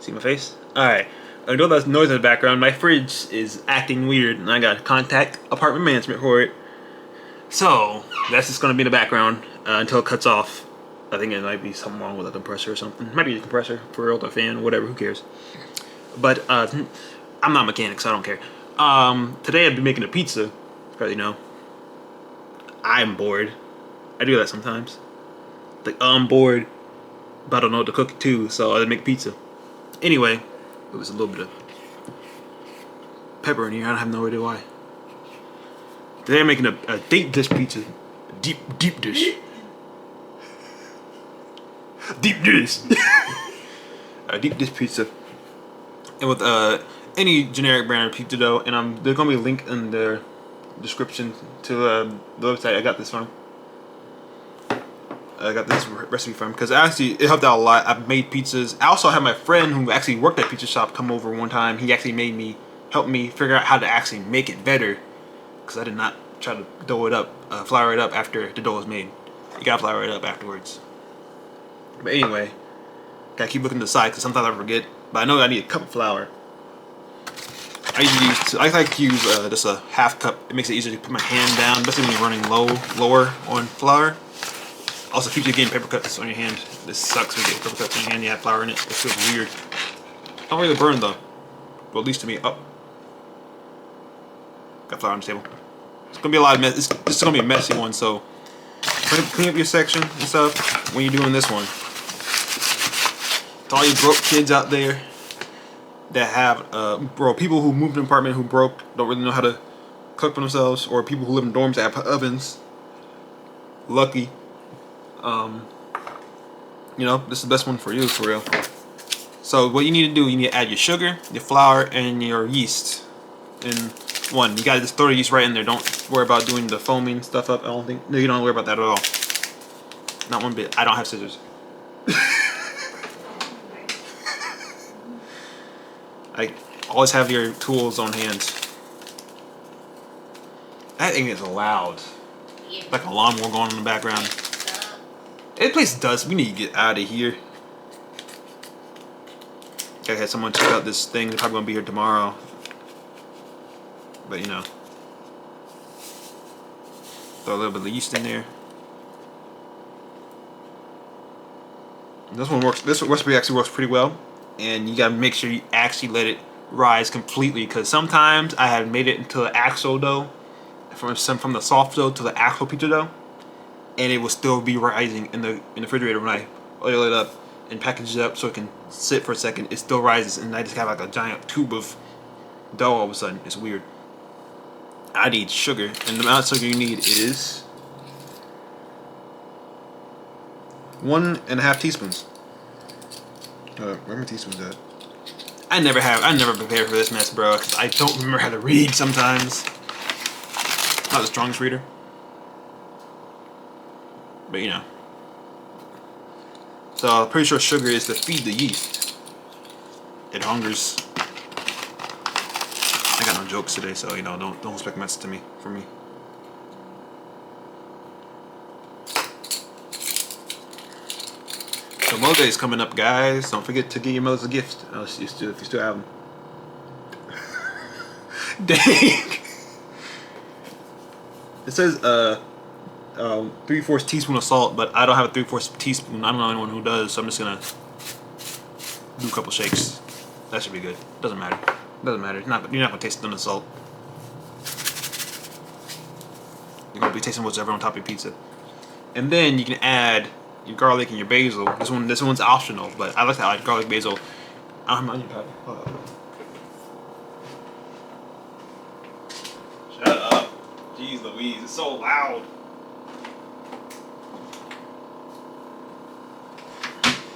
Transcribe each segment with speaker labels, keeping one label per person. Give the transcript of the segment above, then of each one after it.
Speaker 1: See my face? Alright. I know that's noise in the background. My fridge is acting weird, and I got to contact apartment management for it. So, that's just going to be in the background until it cuts off. I think it might be something wrong with a compressor or something. It might be a compressor for real, the fan, whatever, who cares. But I'm not a mechanic, so I don't care. Today I've been making a pizza. Probably know. I'm bored. I do that sometimes. Like, I'm bored, but I don't know what to cook too, so I make pizza. Anyway, it was a little bit of pepper in here. I have no idea why. Today I'm making a deep dish pizza. Deep dish. Deep dish. A deep dish pizza. And with any generic brand of pizza dough, and there's gonna be a link in the description to the website I got this from. I got this recipe from because actually it helped out a lot. I've made pizzas. I also had my friend who actually worked at pizza shop come over one time. He actually helped me figure out how to actually make it better, because I did not try to flour it up after the dough was made. You gotta flour it up afterwards. But anyway, gotta keep looking to the side because sometimes I forget. But I know I need a cup of flour. I like to use just a half cup. It makes it easier to put my hand down, especially when you're running lower on flour. Also keeps you getting paper cuts on your hand. This sucks when you get paper cuts on your hand. You have flour in it. It feels weird. Don't really burn though. Well, at least to me. Oh, got flour on the table. It's gonna be a lot of mess. This is gonna be a messy one. So clean up your section and stuff when you're doing this one. To all you broke kids out there that have, people who moved to an apartment who don't really know how to cook for themselves, or people who live in dorms that have ovens. Lucky. You know, this is the best one for you, for real. So what you need to do, you need to add your sugar, your flour, and your yeast in one. You gotta just throw the yeast right in there. Don't worry about doing the foaming stuff up. No, you don't worry about that at all. Not one bit. I don't have scissors. I always have your tools on hand. That thing is loud. Like a lawnmower going on in the background. This place does. We need to get out of here. Gotta have someone check out this thing. They're probably gonna be here tomorrow. But you know, throw a little bit of yeast in there. This one works. This recipe actually works pretty well. And you gotta make sure you actually let it rise completely, because sometimes I have made it into the actual dough, from the soft dough to the actual pizza dough, and it will still be rising in the refrigerator when I oil it up and package it up so it can sit for a second. It still rises, and I just have like a giant tube of dough all of a sudden. It's weird. I need sugar, and the amount of sugar you need is 1.5 teaspoons. Where are my teaspoons at? I never prepare for this mess, bro, because I don't remember how to read sometimes. Not the strongest reader. But you know. So I'm pretty sure sugar is to feed the yeast. It hungers. I got no jokes today, so you know, don't expect mess from me. So Mother's Day is coming up, guys. Don't forget to give your mothers a gift. If you still have them. Dang. It says 3/4 teaspoon of salt, but I don't have a 3/4 teaspoon. I'm not the only one who does, so I'm just gonna do a couple shakes. That should be good. Doesn't matter. You're not gonna taste none of the salt. You're gonna be tasting whatever on top of your pizza, and then you can add your garlic and your basil. This one's optional, but I like to add garlic, basil. I don't have my onion powder. Hold up. Shut up. Jeez Louise, it's so loud.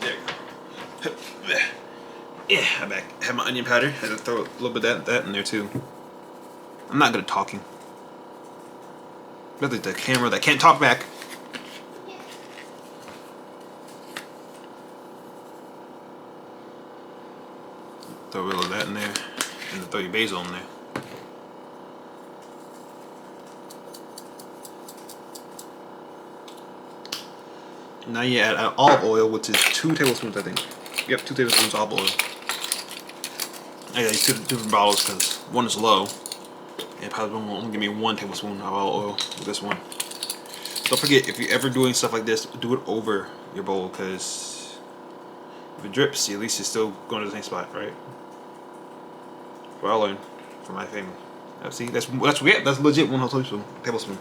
Speaker 1: There you go. Yeah, I'm back. I have my onion powder. I had to throw a little bit of that in there too. I'm not good at talking. Look at the camera that can't talk back. Throw a little of that in there, and throw your basil in there. Now you add olive oil, which is 2 tablespoons, I think. Yep, 2 tablespoons of olive oil. I got these two different bottles because one is low. And probably won't give me 1 tablespoon of olive oil with this one. Don't forget, if you're ever doing stuff like this, do it over your bowl, because if it drips, at least it's still going to the same spot, right? What I learned from my family. See, that's legit 1 whole tablespoon.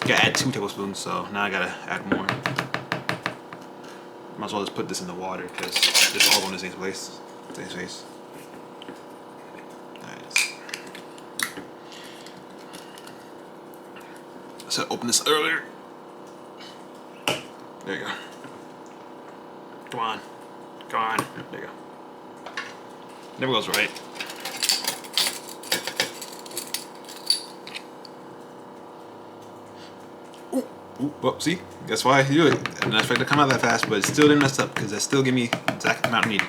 Speaker 1: Gotta add 2 tablespoons, so now I gotta add more. Might as well just put this in the water because it's all going to the same place. Same space. Nice. So I opened this earlier. There you go. Come on. Come on. There you go. Never goes right. Ooh, well, see? That's why I do it. I didn't expect it to come out that fast, but it still didn't mess up because it still gave me the exact amount needed.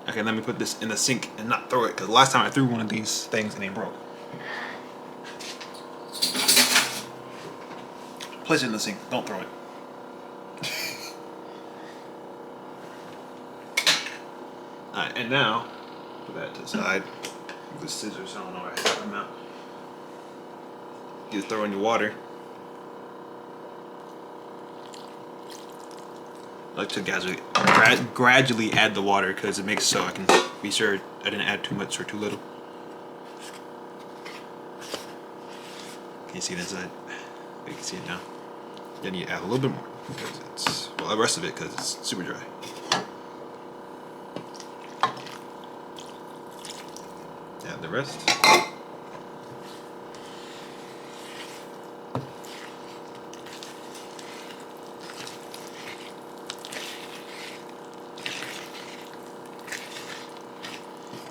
Speaker 1: Okay, let me put this in the sink and not throw it, because last time I threw one of these things and it broke. Place it in the sink. Don't throw it. Alright, and now, put that to the side. The scissors, I don't know where I have them out. You just throw in your water. I like to gradually add the water because it makes so I can be sure I didn't add too much or too little. Can you see the inside? You can see it now. Then you add a little bit more because it's, well, the rest of it because it's super dry. Add the rest.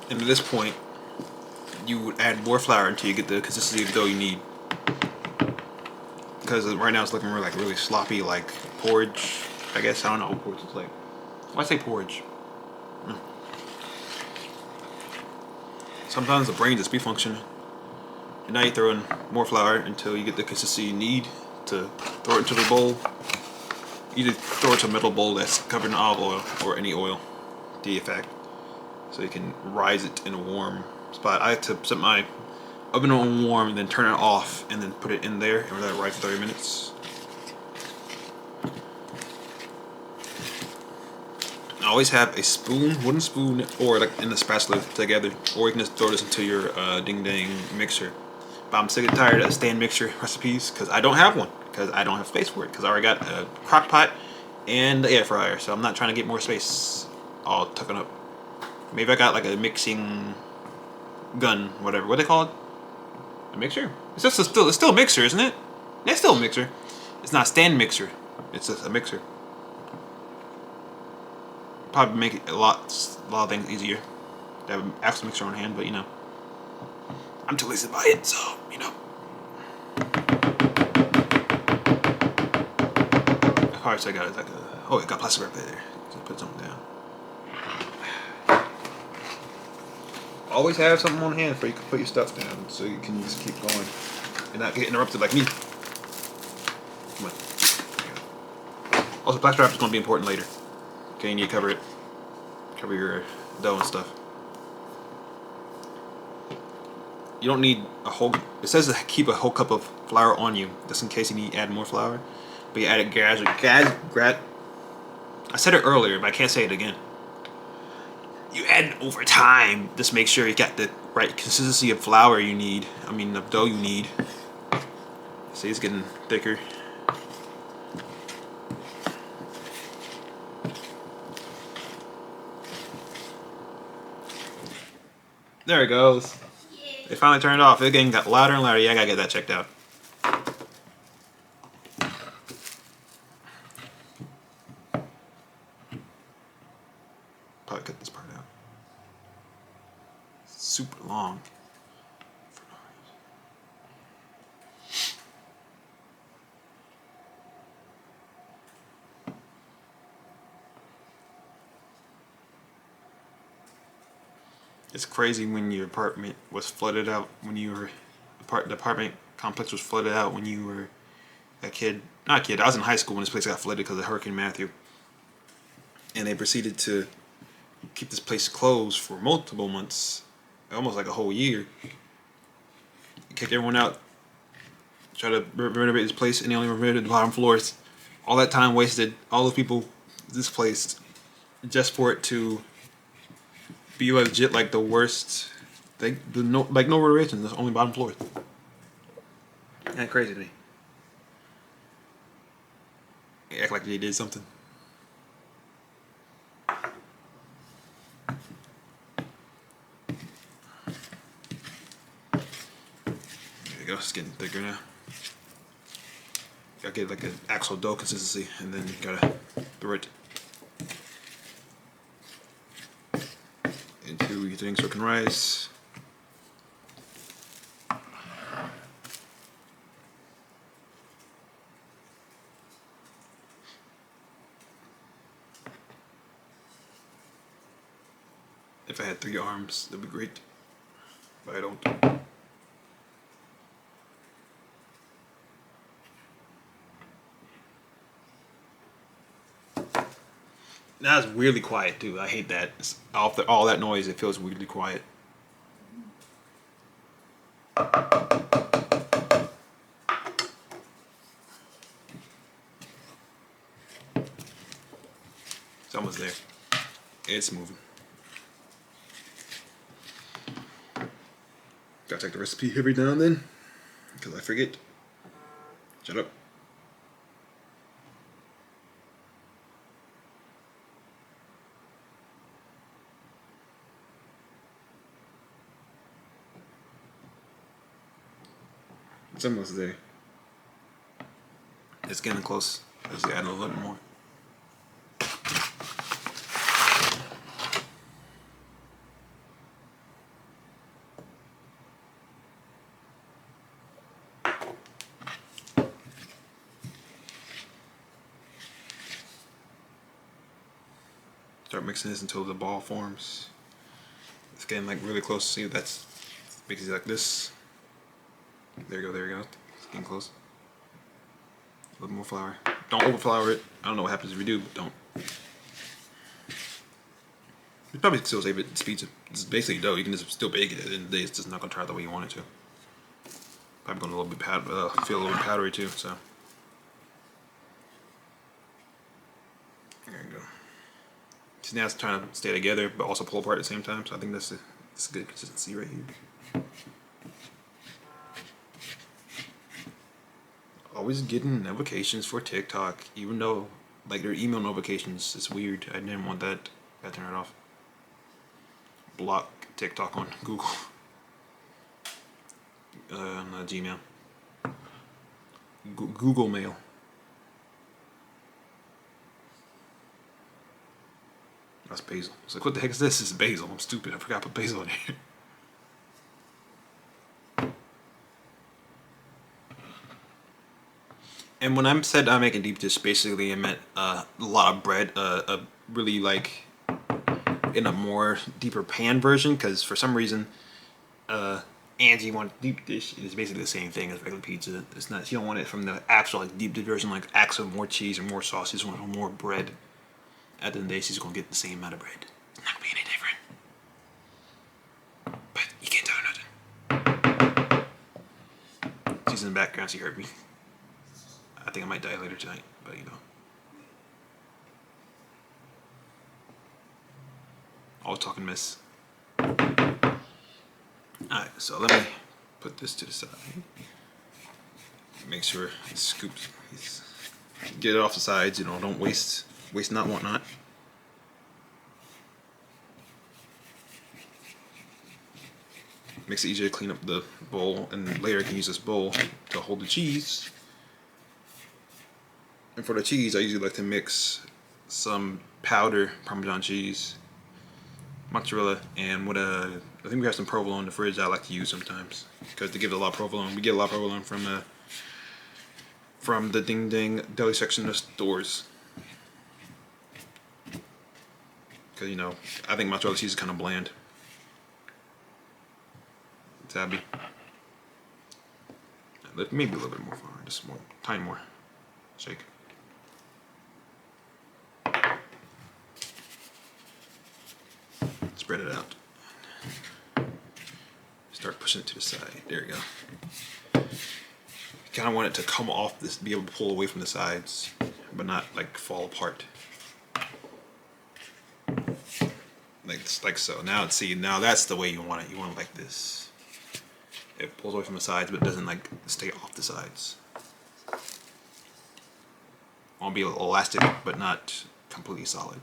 Speaker 1: And at this point, you would add more flour until you get the consistency of dough you need. Because right now it's looking really sloppy, like porridge. I guess I don't know what porridge is like. Why say porridge? Sometimes the brain just be functioning. And now you throw in more flour until you get the consistency you need to throw it into the bowl. Either throw it to a metal bowl that's covered in olive oil or any oil, the effect. So you can rise it in a warm spot. I like to set my oven on warm and then turn it off and then put it in there and let it rise for 30 minutes. I always have a spoon, wooden spoon, or like in the spatula together, or you can just throw this into your ding dang mixer. But I'm sick and tired of stand mixer recipes because I don't have one, because I don't have space for it, because I already got a crock pot and the air fryer, so I'm not trying to get more space all tucking up. Maybe I got like a mixing gun, whatever. What do they call it? A mixer? It's just it's still a mixer, isn't it? It's still a mixer. It's not a stand mixer. It's just a mixer. Probably make it a lot of things easier to have an actual mixer on hand, but you know, I'm too lazy to buy it, so you know. I probably should have got like a, oh, it got plastic wrap there. Just put something down. Always have something on hand for you can put your stuff down, so you can just keep going and not get interrupted like me. Come on. Also, plastic wrap is going to be important later. Okay, you need to cover it. Cover your dough and stuff. You don't need a whole. It says to keep a whole cup of flour on you, just in case you need to add more flour. But you add it gradually. I said it earlier, but I can't say it again. You add it over time. Just make sure you got the right consistency of flour you need. I mean, the dough you need. See, it's getting thicker. There it goes. It finally turned off. It again got louder and louder. Yeah, I gotta get that checked out. Probably cut this part out. Super long. It's crazy when your apartment was flooded out when you were the apartment complex was flooded out when you were a kid. Not a kid. I was in high school when this place got flooded because of Hurricane Matthew. and they proceeded to keep this place closed for multiple months, almost like a whole year. Kick everyone out, try to renovate this place, and they only renovated the bottom floors. All that time wasted, all those people displaced, just for it to be legit like the worst. No renovations, there's only bottom floors. That's crazy to me. They act like they did something. There you go, it's getting thicker now. Gotta get like an actual dough consistency, and then you gotta throw it into your thing so it can rise. If I had 3 arms, that'd be great, but I don't. Now it's weirdly quiet too. I hate that. After all that noise, it feels weirdly quiet. It's almost there. It's moving. Gotta check the recipe every now and then, because I forget. Shut up. It's almost there. It's getting close. Let's add a little more. Start mixing this until the ball forms. It's getting like really close. See, that's basically like this. There you go, there you go. It's getting close. A little more flour. Don't overflour it. I don't know what happens if you do, but don't. You probably still save it. It's pizza. It's basically dough. You can just still bake it. At the end of the day, it's just not gonna turn out the way you want it to. Probably gonna feel a little bit powdery too. So there you go. So now it's trying to stay together, but also pull apart at the same time. So I think that's a good consistency right here. Always getting notifications for TikTok, even though like their email notifications. It's weird. I didn't want that. Gotta turn it off. Block TikTok on Google. On Gmail. Google Mail. That's basil. It's like, what the heck is this? This is basil. I'm stupid. I forgot to put basil in here. And when I said I'm making deep dish, basically I meant a lot of bread, really like in a more deeper pan version, because for some reason Angie wanted deep dish. It is basically the same thing as regular pizza. It's not. She don't want it from the actual like deep dish version, like actual more cheese or more sauce. She just wants more bread. At the end of the day, she's gonna get the same amount of bread. It's not gonna be any different. But you can't tell her nothing. She's in the background. She heard me. I think I might die later tonight, but you know. All talking mess. Alright, so let me put this to the side. Make sure it's scooped. Get it off the sides, you know, don't waste not, want not. Makes it easier to clean up the bowl, and later I can use this bowl to hold the cheese. And for the cheese, I usually like to mix some powder Parmesan cheese, mozzarella, and with I think we have some provolone in the fridge that I like to use sometimes, because to give it a lot of provolone. We get a lot of provolone from the Ding Ding deli section of stores. Because, you know, I think mozzarella cheese is kind of bland. Tabby. Maybe a little bit more flour, just more, tiny more. Shake. Spread it out. Start pushing it to the side. There we go. You kind of want it to come off this, be able to pull away from the sides, but not like fall apart. Like so. Now see, now that's the way you want it. You want it like this. It pulls away from the sides, but it doesn't like stay off the sides. Want to be elastic, but not completely solid.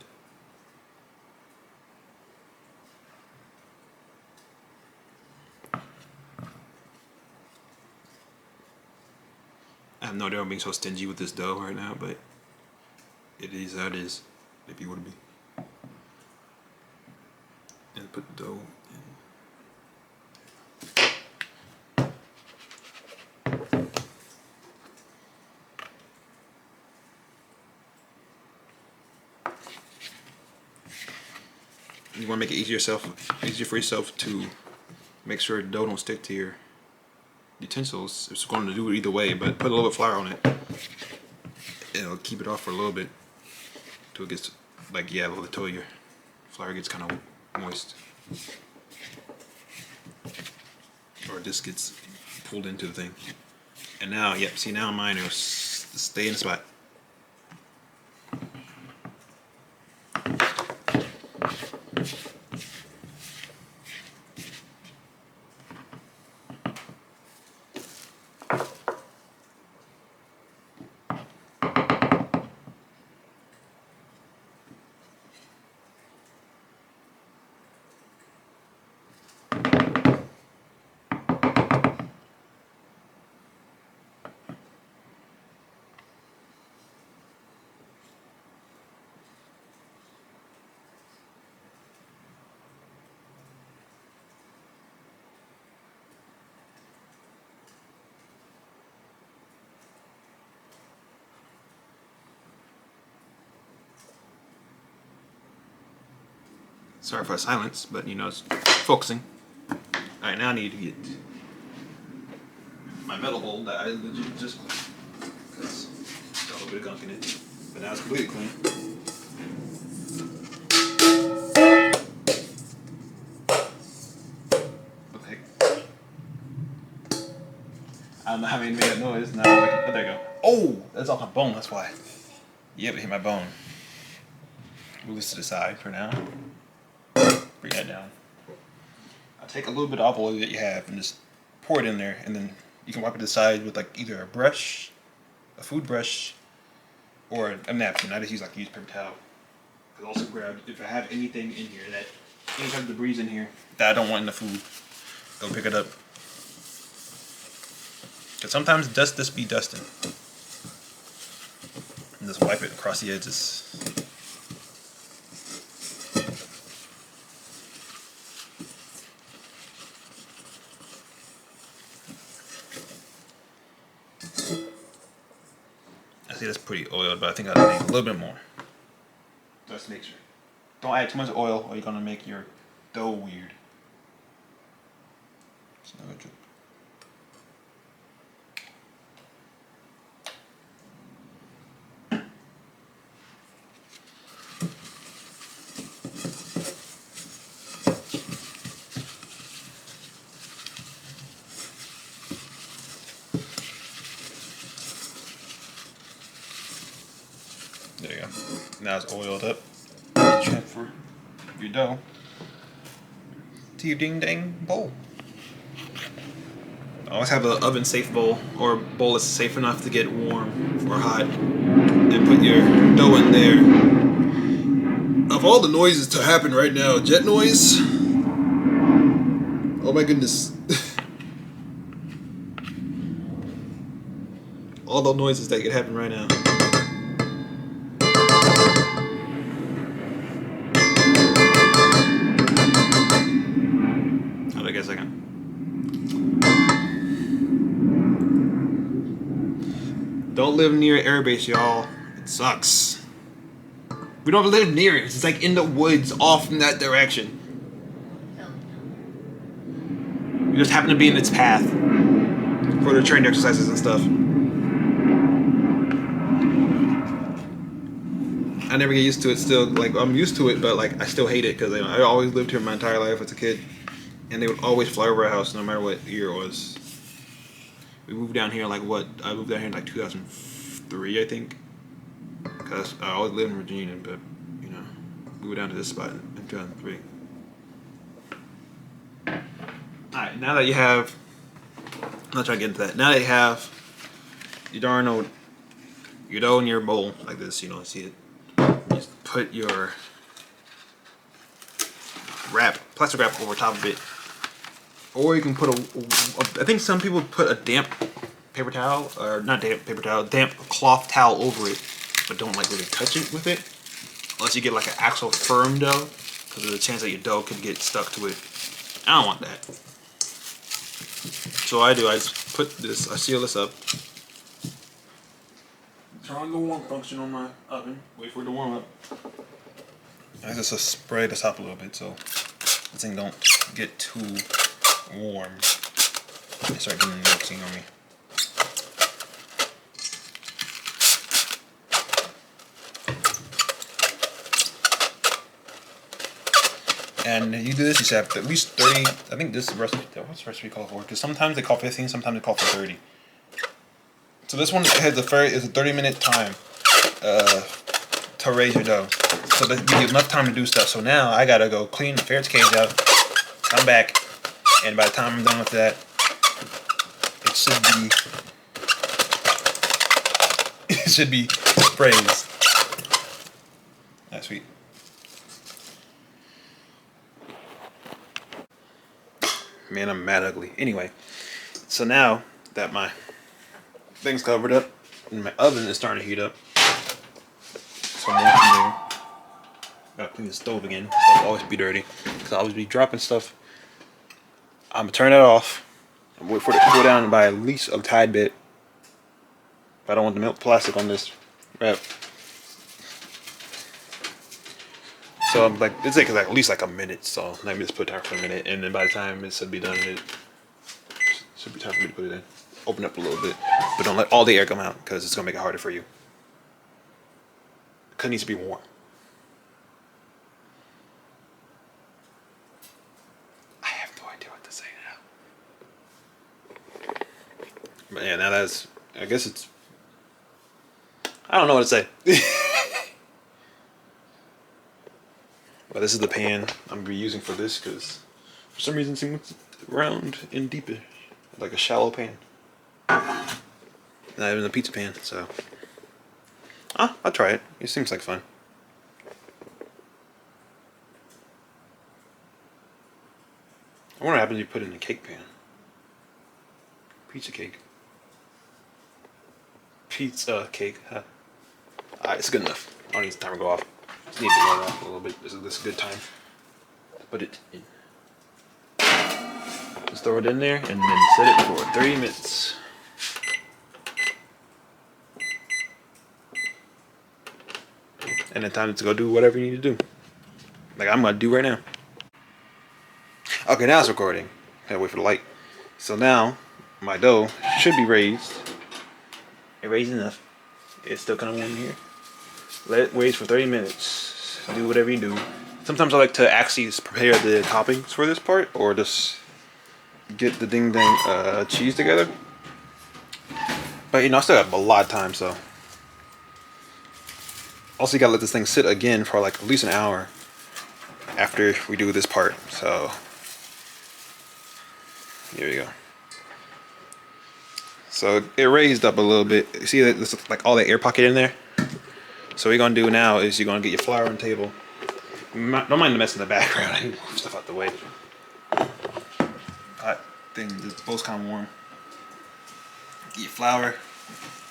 Speaker 1: I have no idea I'm being so stingy with this dough right now, but it is how it is, if you would be. And put the dough in. You want to make it easier for yourself to make sure the dough don't stick to your utensils. It's going to do it either way, but put a little bit of flour on it. It'll keep it off for a little bit till it gets like, yeah, till your flour gets kind of moist, or this gets pulled into the thing. And now, yep, see, now mine will stay in the spot. Sorry for the silence, but you know, it's focusing. Alright, now I need to get my metal bowl that I legit just cleaned, because got a little bit of gunk in it, but now it's completely clean. What the heck? I don't know how many made that noise. Now, oh, there you go. Oh, that's off my bone, that's why. Yep, it hit my bone. Move this to the side for now. Bring that down. I'll take a little bit of olive oil that you have and just pour it in there, and then you can wipe it to the side with like either a brush, a food brush, or a napkin. I just use paper towel. I'll also grab, if I have anything in here that, any type of debris in here that I don't want in the food, go pick it up. Because sometimes dust just be dusting. And just wipe it across the edges. I see that's pretty oiled, but I think I'll need a little bit more. Just make sure. Don't add too much oil or you're gonna make your dough weird. It's not gonna drip. There you go. Now it's oiled up. Transfer your dough to your ding dang bowl. Always have an oven safe bowl, or a bowl that's safe enough to get warm or hot, and put your dough in there. Of all the noises to happen right now, jet noise. Oh my goodness. All the noises that could happen right now. Hold on a second. Don't live near an airbase, y'all. It sucks. We don't live near it. It's like in the woods, off in that direction. We just happen to be in its path for the training exercises and stuff. I never get used to it. Still, like I'm used to it, but like I still hate it because I always lived here my entire life as a kid, and they would always fly over our house no matter what year it was. We moved down here like what? I moved down here in like 2003, I think, because I always lived in Virginia, but you know, we went down to this spot in 2003. All right, now that you have, I'm not trying to get into that. Now that you have your dough in your bowl like this, you know, see it. Just put your plastic wrap over top of it, or you can put I think some people put a damp paper towel, or not damp paper towel, damp cloth towel over it, but don't like really touch it with it, unless you get like an actual firm dough, because there's a chance that your dough could get stuck to it. I don't want that. So what I do, I just put this, I seal this up. Turn on the warm function on my oven. Wait for it to warm up. I just spray this up a little bit so this thing don't get too warm and start getting melting on me. And you do this, you have at least 30. I think this recipe. What's the recipe called for? Because sometimes they call 15, sometimes they call for 30. So this one has a 30-minute time to raise your dough. So that gives you enough time to do stuff. So now I gotta go clean the ferret's cage out, come back, and by the time I'm done with that, it should be sprays. That's sweet. Man, I'm mad ugly. Anyway, so now that my thing's covered up and my oven is starting to heat up, so I'm walking there. Gotta clean the stove again. Stuff will always be dirty because I always be dropping stuff. I'm gonna turn it off and wait for it to cool down by at least a tad bit. I don't want the milk plastic on this wrap. So I'm like, it takes like at least like a minute. So let me just put it down for a minute, and then by the time it should be done, it should be time for me to put it in. Open up a little bit, but don't let all the air come out because it's gonna make it harder for you. Because it needs to be warm. I have no idea what to say now. But yeah, now that's, I guess it's, I don't know what to say. But this is the pan I'm gonna be using for this because for some reason it seems round and deeper, like a shallow pan. Not even a pizza pan, so I'll try it. It seems like fun. I wonder what happens if you put it in a cake pan. Pizza cake. Pizza cake, huh? Alright, it's good enough. I don't need the timer to go off. Just need to warm off a little bit. This is a good time to put it in. Just throw it in there and then set it for 30 minutes. And then time to go do whatever you need to do. Like I'm gonna do right now. Okay, now it's recording. Gotta wait for the light. So now my dough should be raised. It raised enough. It's still kind of warm here. Let it raise for 30 minutes. Do whatever you do. Sometimes I like to actually prepare the toppings for this part, or just get the ding dang cheese together. But you know, I still have a lot of time, so. Also, you gotta let this thing sit again for like at least an hour after we do this part. So, here we go. So it raised up a little bit. You see that there's like all that air pocket in there? So what you're gonna do now is you're gonna get your flour on the table. Don't mind the mess in the background. I need to move stuff out the way. Hot thing, the bowl's kind of warm. Get your flour.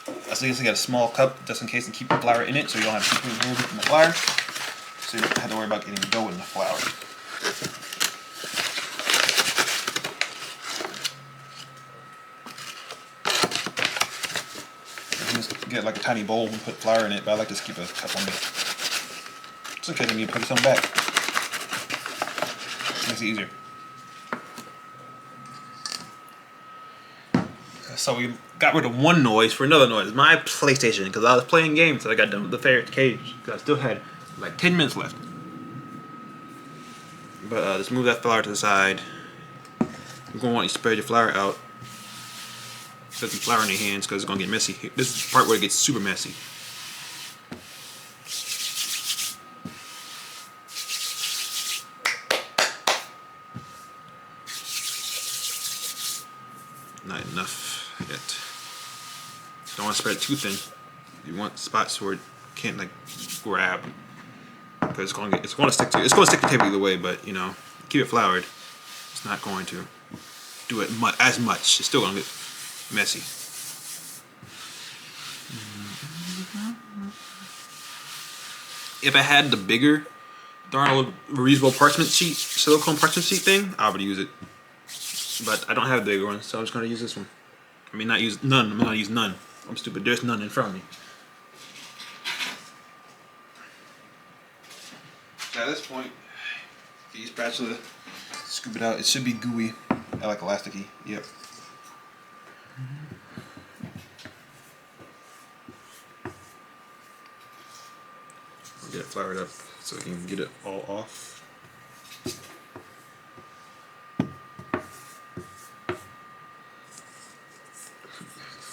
Speaker 1: I just got a small cup just in case to keep the flour in it, so you don't have to keep it in the flour. So you don't have to worry about getting dough in the flour. Just get like a tiny bowl and put flour in it, but I like to just keep a cup on me. It's okay, then you put some back. Makes it easier. So we got rid of one noise for another noise. My PlayStation, because I was playing games and I got done with the ferret cage. Because I still had like 10 minutes left. But let's move that flour to the side. You're going to want you to spread your flour out. Put some flour in your hands because it's going to get messy. This is the part where it gets super messy. Not enough yet. Don't want to spread it too thin. You want spots where it can't like grab, because it's going to stick to the table either way. But you know, keep it floured. It's not going to do it as much. It's still going to get messy. If I had the bigger darn reusable parchment sheet, silicone parchment sheet thing, I would use it. But I don't have the bigger one, so I'm just going to use this one. I mean, not use none. I'm not going to use none. I'm stupid. There's none in front of me. So at this point, use spatula, scoop it out. It should be gooey. I like elasticy. Yep. I'll get it floured up so we can get it all off.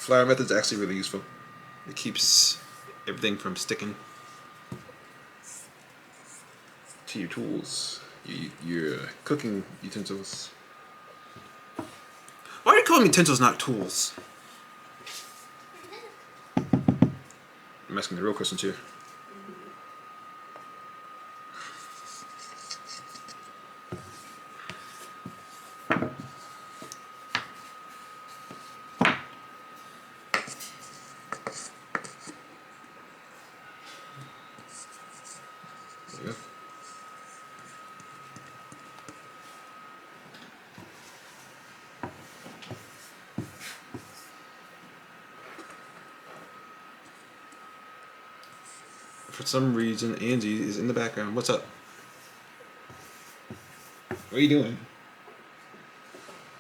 Speaker 1: Flour method is actually really useful. It keeps everything from sticking to your tools, your cooking utensils. Why are you calling utensils, not tools? I'm asking the real questions here. For some reason, Angie is in the background. What's up? What are you doing?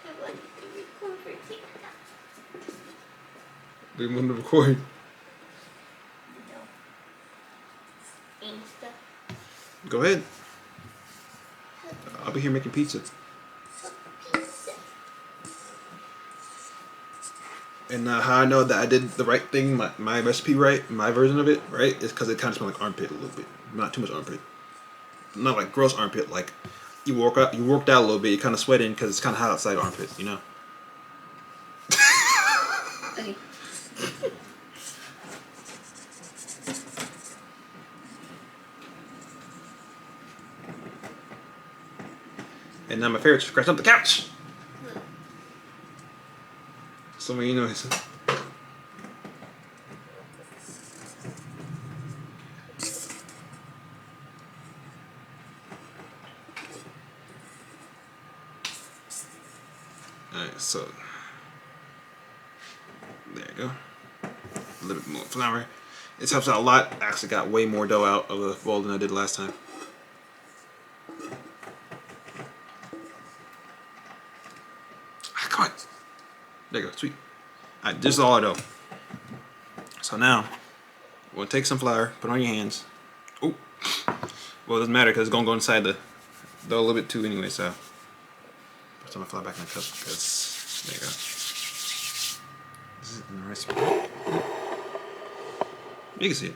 Speaker 2: I wanted to record for TikTok.
Speaker 1: We want to record.
Speaker 2: No. Insta.
Speaker 1: Go ahead. I'll be here making pizza.
Speaker 2: Pizza.
Speaker 1: And how I know that I did the right thing, my recipe right, my version of it right, is because it kind of smells like armpit a little bit. Not too much armpit. Not like gross armpit. Like you worked out a little bit. You kind of sweating because it's kind of hot outside armpit. You know.
Speaker 2: Okay.
Speaker 1: And now my favorite scratched up the couch. So many noises. Alright, so there you go. A little bit more flour. This helps out a lot. I actually got way more dough out of the roll than I did last time. Ah, come on. There you go, sweet. Alright, this is all our dough. So now, we'll take some flour, put it on your hands. Oh, well, it doesn't matter because it's going to go inside the dough a little bit too anyway, so. Put some flour back in the cup because, there you go. This is in the right spot. You can see it.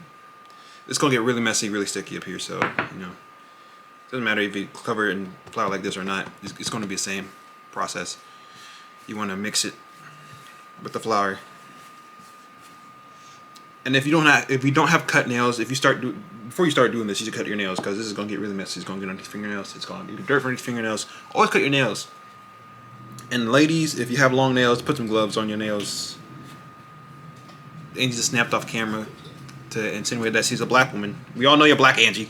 Speaker 1: It's going to get really messy, really sticky up here, so, you know. It doesn't matter if you cover it in flour like this or not. It's going to be the same process. You want to mix it with the flour. And if you don't have cut nails, before you start doing this, you should cut your nails because this is going to get really messy. It's going to get on your fingernails. It's going to get dirt from your fingernails. Always cut your nails. And ladies, if you have long nails, put some gloves on your nails. Angie just snapped off camera to insinuate that she's a black woman. We all know you're black, Angie.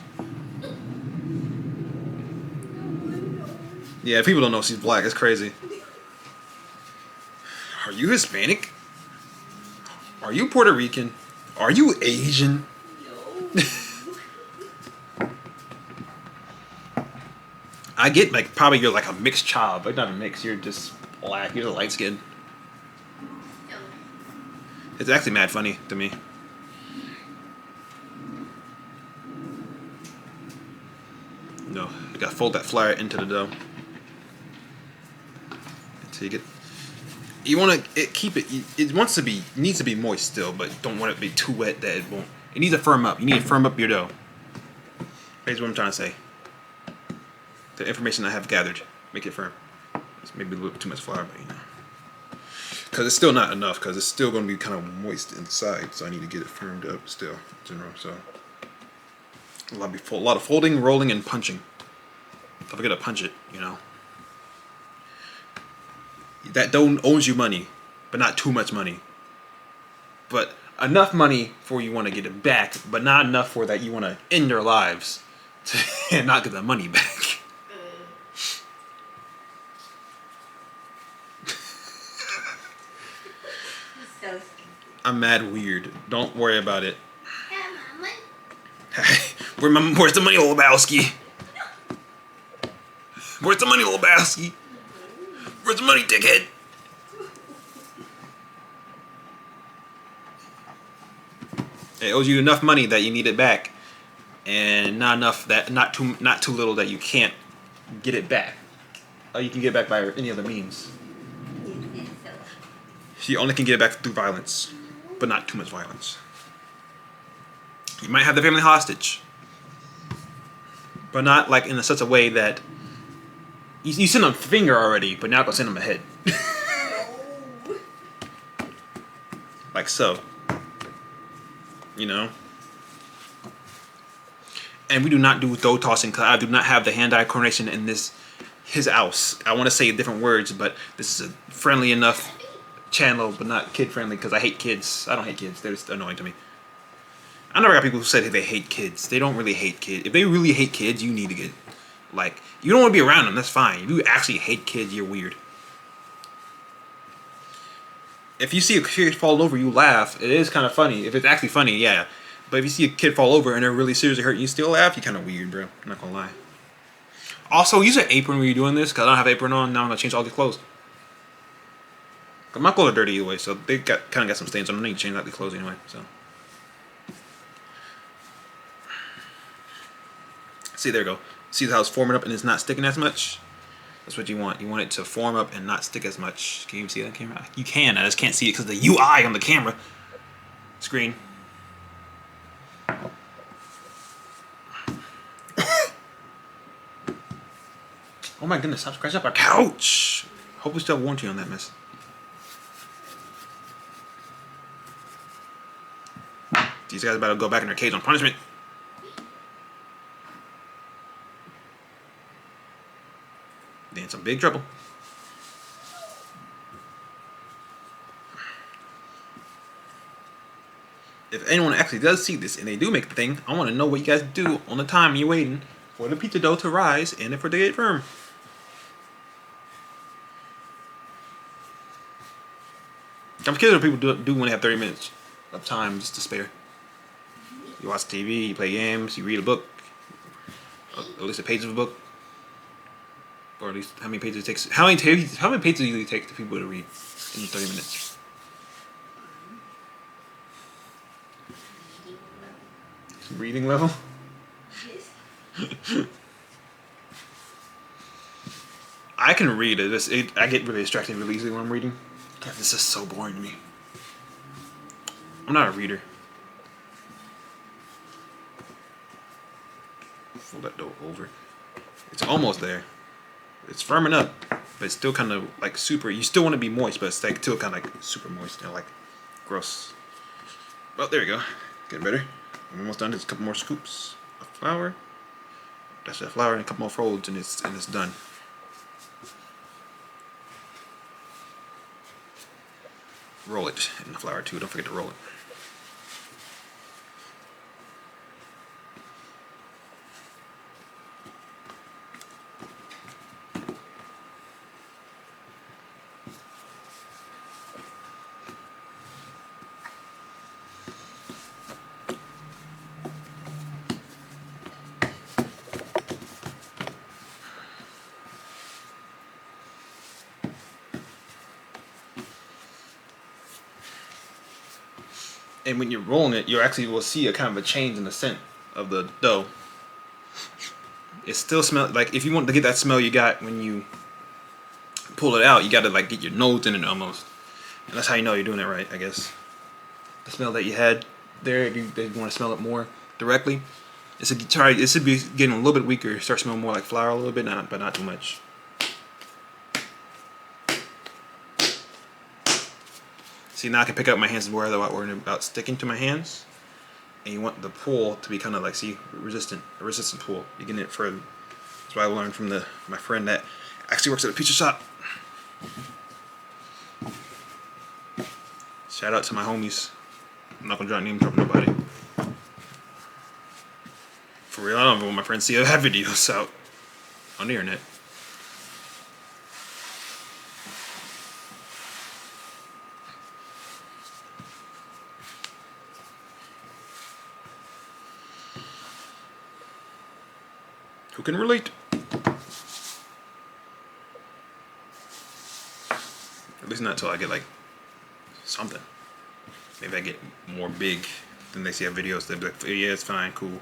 Speaker 1: Yeah, people don't know she's black. It's crazy. Are you Hispanic? Are you Puerto Rican? Are you Asian?
Speaker 2: No.
Speaker 1: I get like probably you're like a mixed child, but not a mix. You're just black. You're light skinned.
Speaker 2: No,
Speaker 1: It's actually mad funny to me. No, you gotta fold that flour into the dough until you get. You want to keep it. It wants to be needs to be moist still, but don't want it to be too wet that it won't. It needs to firm up. You need to firm up your dough. Here's what I'm trying to say. The information I have gathered, make it firm. It's maybe a little bit too much flour, but you know, because it's still not enough. Because it's still going to be kind of moist inside, so I need to get it firmed up still, in general. So a lot of folding, rolling, and punching. Don't forget to punch it. You know. That dough owes you money, but not too much money. But enough money for you want to get it back, but not enough for that you want to end their lives and not get the money back.
Speaker 2: So
Speaker 1: I'm mad weird. Don't worry about it.
Speaker 2: yeah, Mama.
Speaker 1: Where's the money, Lebowski? Where's the money, Lebowski? Where's the money, dickhead? It owes you enough money that you need it back, and not enough that not too little that you can't get it back. You can get it back by any other means. You only can get it back through violence, but not too much violence. You might have the family hostage, but not like in such a way that you send them a finger already, but now gonna send them a head. Like so. You know? And we do not do dough tossing because I do not have the hand-eye coordination in his house. I want to say different words, but this is a friendly enough channel, but not kid-friendly because I hate kids. I don't hate kids. They're just annoying to me. I never got people who said they hate kids. They don't really hate kids. If they really hate kids, you need to get... Like, you don't want to be around them. That's fine. If you actually hate kids, you're weird. If you see a kid fall over, you laugh. It is kind of funny. If it's actually funny, yeah. But if you see a kid fall over and they're really seriously hurt and you still laugh, you're kind of weird, bro. I'm not gonna lie. Also, use an apron when you're doing this, because I don't have an apron on. Now I'm gonna change all these clothes. Cause my clothes are dirty anyway, so they kind of got some stains on them. I need to change out these clothes anyway, so. See, there you go. See how it's forming up and it's not sticking as much? That's what you want. You want it to form up and not stick as much. Can you even see it on camera? You can. I just can't see it because the UI on the camera screen. Oh my goodness, stop scratching up our couch. Hope we still have warranty on that mess. These guys about to go back in their cage on punishment. They're in some big trouble. If anyone actually does see this and they do make the thing, I want to know what you guys do on the time you're waiting for the pizza dough to rise and for it to get firm. I'm kidding what people do when they have 30 minutes of time just to spare. You watch TV, you play games, you read a book, at least a page of a book. Or at least how many pages it takes. How many pages do you usually take to people to read in 30 minutes? Reading level? I can read it. I get really distracted really easily when I'm reading. God, this is so boring to me. I'm not a reader. Fold that dough over. It's almost there. It's firming up, but it's still kind of like super. You still want to be moist, but it's like still kind of like super moist and like gross. Well, there you go. Getting better. I'm almost done. Just a couple more scoops of flour. That's that flour and a couple more folds, and it's done. Roll it in the flour too. Don't forget to roll it. And when you're rolling it, you actually will see a kind of a change in the scent of the dough. It still smells like, if you want to get that smell you got when you pull it out, you got to like get your nose in it almost. And that's how you know you're doing it right, I guess. The smell that you had there, if you want to smell it more directly, it should be getting a little bit weaker. Start smelling more like flour a little bit, but not too much. See, now I can pick up my hands without worrying about sticking to my hands. And you want the pull to be kind of like, see, a resistant pull. You're getting it further. That's what I learned from my friend that actually works at a pizza shop. Shout out to my homies. I'm not gonna name drop nobody. For real, I don't even want my friends to see I have videos out on the internet. Who can relate? At least not until I get like something. Maybe I get more big than they see our videos. They'll be like, yeah, it's fine, cool.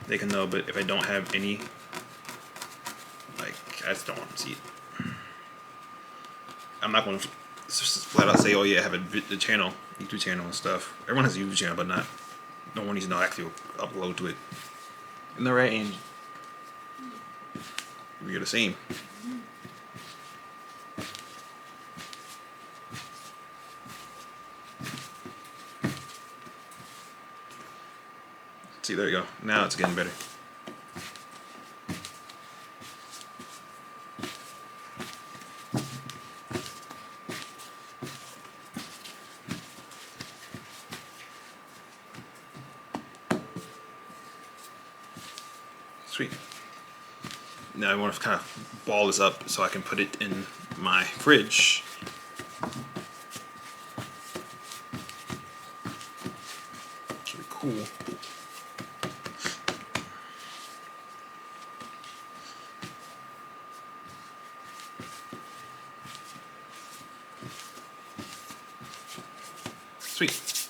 Speaker 1: They can know, but if I don't have any, like, I just don't want to see it. I'm not going to flat out say, oh yeah, I have a channel, YouTube channel and stuff. Everyone has a YouTube channel, but no one needs to know actually upload to it. Isn't that right, Angie? We're the same. See, there you go. Now it's getting better. Sweet. Now I want to kind of ball this up so I can put it in my fridge. Should be cool. Sweet.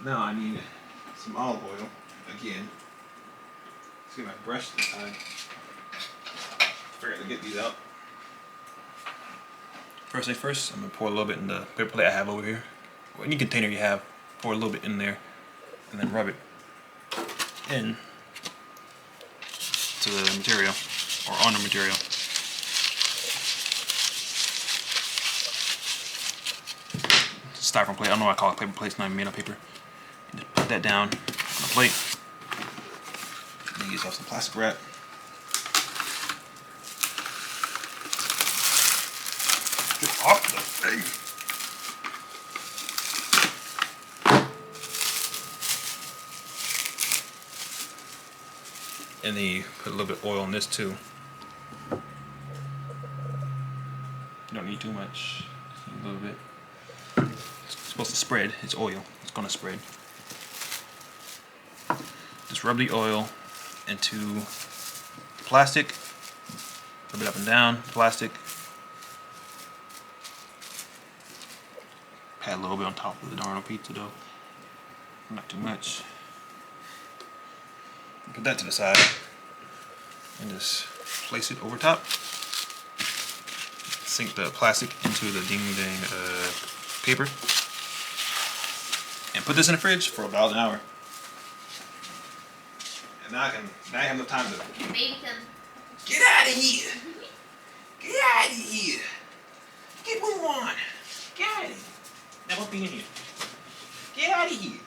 Speaker 1: Now I need some olive oil again. Let's get my brush this time. Forgot to get these out. First things first, I'm gonna pour a little bit in the paper plate I have over here. Or any container you have, pour a little bit in there, and then rub it in to the material, or on the material. Styrofoam plate, I don't know why I call it paper plate, it's not even made of paper. Just put that down on the plate. Then use off some plastic wrap. Get off the thing. And then you put a little bit of oil on this too. You don't need too much, just a little bit. It's supposed to spread, it's oil, it's gonna spread. Just rub the oil into plastic, rub it up and down, plastic. Pat a little bit on top of the darn pizza dough, not too much. Put that to the side and just place it over top. Sink the plastic into the ding-dang paper and put this in the fridge for about an hour. And now I have no time to.
Speaker 2: Baby come.
Speaker 1: Get out of here! Get out of here! Get one on! Get out of here! Now won't be in here. Get out of here!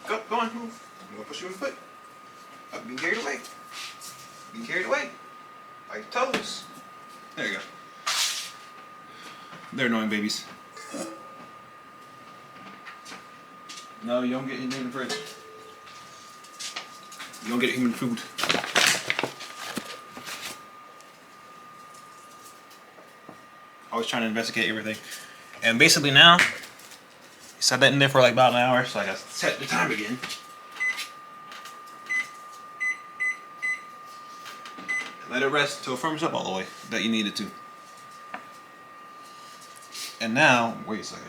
Speaker 1: Go on, move. I'm gonna push you in the foot. I'm being carried away. Being carried away. By your toes. There you go. They're annoying babies. No, you don't get anything in the fridge. You don't get human food. Always trying to investigate everything. And basically now, set that in there for like about an hour, so I gotta set the time again. And let it rest until it firms up all the way that you need it to. And now, wait a second.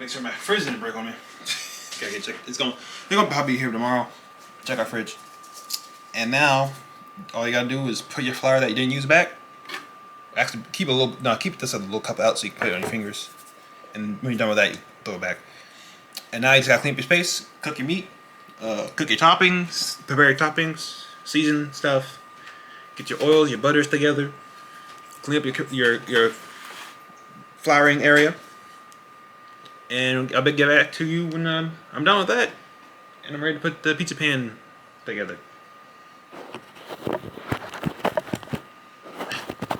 Speaker 1: Make sure my fridge didn't break on me. Gotta get checked. They're gonna probably be here tomorrow. Check our fridge. And now, all you gotta do is put your flour that you didn't use back. Actually, keep this a little cup out so you can put it on your fingers. And when you're done with that, you throw it back. And now you just gotta clean up your space, cook your meat, cook your toppings, prepare your toppings, season stuff, get your oils, your butters together, clean up your flouring area, and I'll get back to you when I'm done with that, and I'm ready to put the pizza pan together.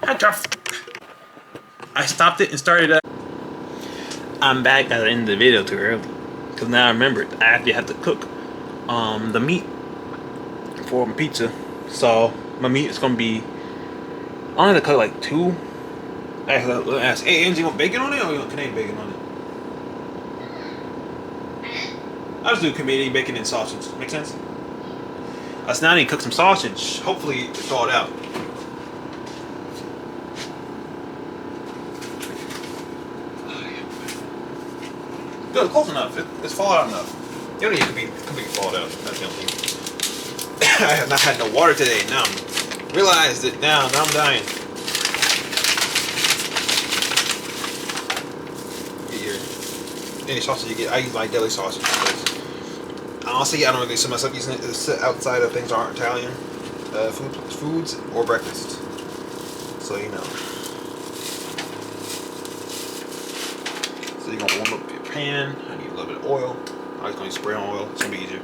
Speaker 1: Hi, Jeff. I stopped it and started. I'm back at the end of the video too early, because now I remembered I actually have to cook the meat for my pizza. So my meat is gonna be, I'm gonna cook like 2. I ask, hey Angie, you want bacon on it or you want Canadian bacon on it? I'll just do Canadian bacon and sausage. Make sense? So now I need to cook some sausage. Hopefully it's thawed out. Good, close enough. It's thawed out enough. You don't need to be completely thawed out. That's the only thing. I have not had no water today. Now I'm realized it. Now I'm dying. Get your any sausage you get. I use my deli sausage because honestly I don't really see myself using it to sit outside of things that aren't Italian foods or breakfast. So you know. So you're gonna warm up your pan. I need a little bit of oil. I'm just gonna spray on oil. It's gonna be easier.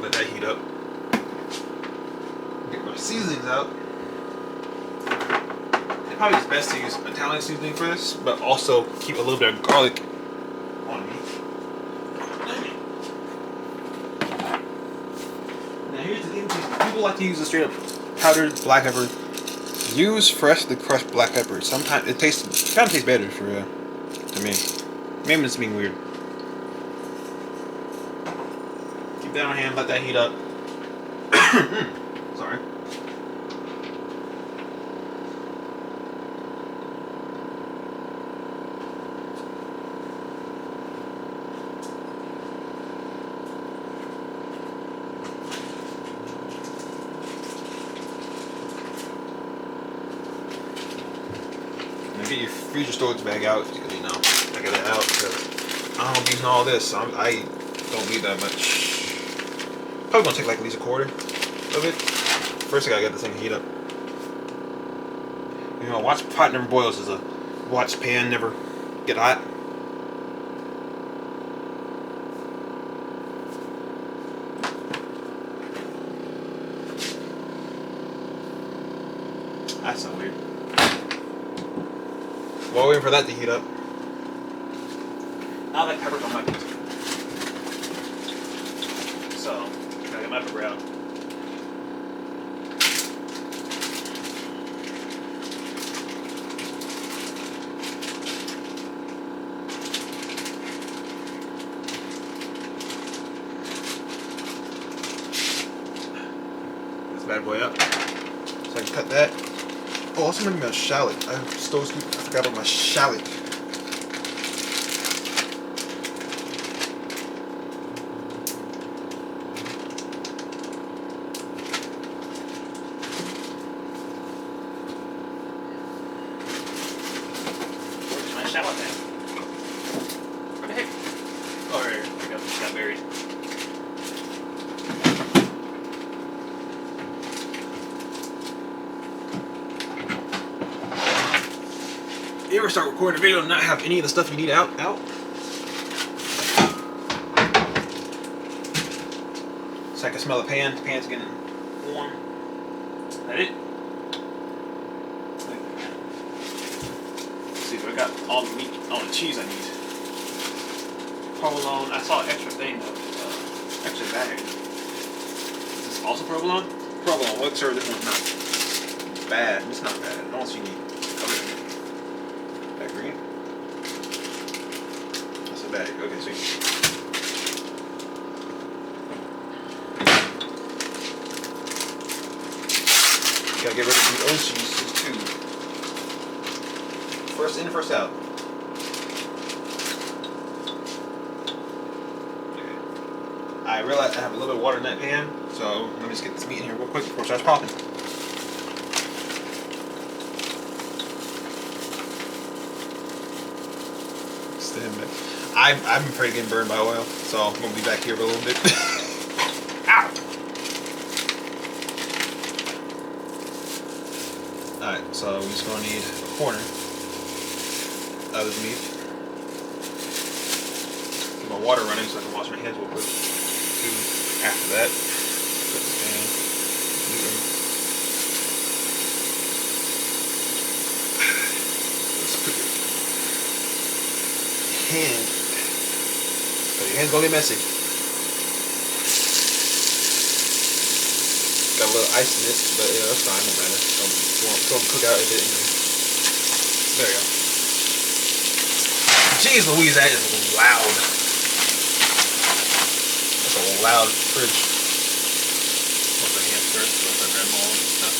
Speaker 1: Let that heat up. Get my seasonings out. It probably is best to use Italian seasoning for this, but also keep a little bit of garlic on me. Now here's the thing: people like to use the straight up powdered black pepper. Use freshly crushed black pepper. Sometimes it kind of tastes better to me. Maybe it's being weird. Keep that on hand, let that heat up. Sorry. Now get your freezer storage bag out. You know, I get it out because I don't be using all this. I don't need that much. Probably gonna take like at least a quarter of it. First I gotta get this thing heat up. You know, watch pot never boils is a watch pan never get hot. That's so weird. While waiting for that to heat up. Now that pepper's on my pizza. So gotta get my pepper out. This bad boy up. So I can cut that. Oh, also making me a shallot. I forgot about my shallot. Where the heck? Oh, right here. There we go. Just got buried. You ever start recording a video and not have any of the stuff you need out? So I can smell the pan. The pan's getting warm. Is that it? Let's see if I got all the meat, all the cheese I need. Provolone. I saw an extra thing of extra bag. Is this also provolone? Provolone. What sir? This one's not bad. It's not bad. How much you need? Okay. That green. That's a bag. Okay, sweet. Gotta get rid of the old cheese too. First in, first out. Okay. I realized I have a little bit of water in that pan, so let me just get this meat in here real quick before it starts popping. Stand back. I'm afraid of getting burned by oil, so I'm gonna be back here for a little bit. Ow! Alright, so we're just gonna need a corner of this meat. Get my water running so I can wash my hands real quick. After that, put this pan. Let's put your hand. So your hand's gonna get messy. Got a little ice in it, but yeah, that's fine, no matter. Don't cook out a bit anyway. There you go. Jeez Louise, that is loud. That's a loud fridge. Wash my hands first, so I grab all of this stuff.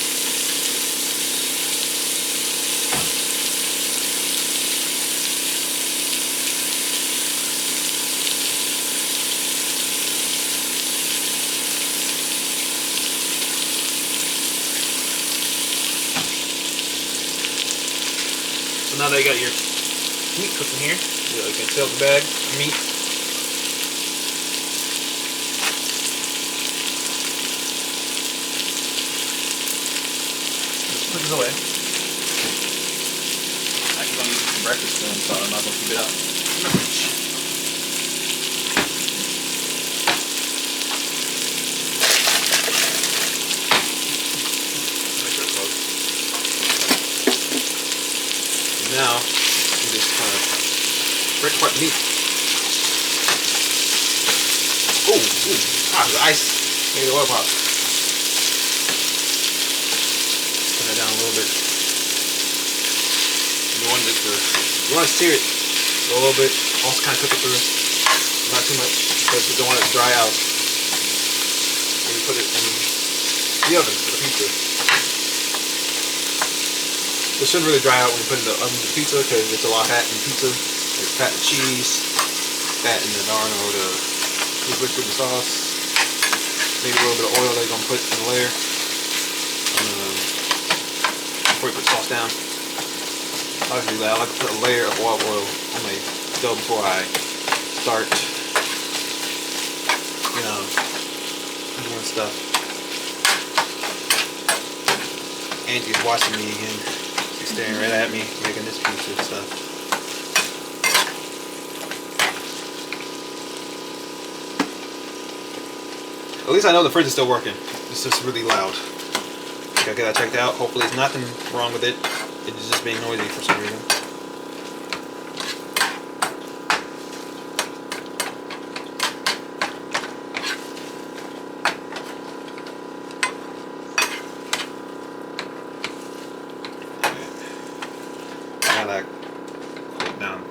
Speaker 1: So now that you got your meat cooking here, you can fill the bag of meat. Just put this away. I'm going to use it for breakfast soon, so I'm not going to keep it out in the fridge. Now, you just kind of break apart the meat. Ooh, the ice made the oil pop. Turn that down a little bit. You want to sear it a little bit. Also kind of cook it through, not too much, because you don't want it to dry out. And you put it in the oven for the pizza. It shouldn't really dry out when you put it in the oven for pizza because it's a lot of fat in pizza. There's fat in the cheese, fat in the naan or the liquid the sauce, maybe a little bit of oil that you're going to put in the layer before you put the sauce down. I like to do that. I like to put a layer of olive oil on my dough before I start, doing stuff. Angie's watching me again. She's staring right at me, making this pizza and stuff. At least I know the fridge is still working. It's just really loud. Gotta get that checked out. Hopefully there's nothing wrong with it. It's just being noisy for some reason.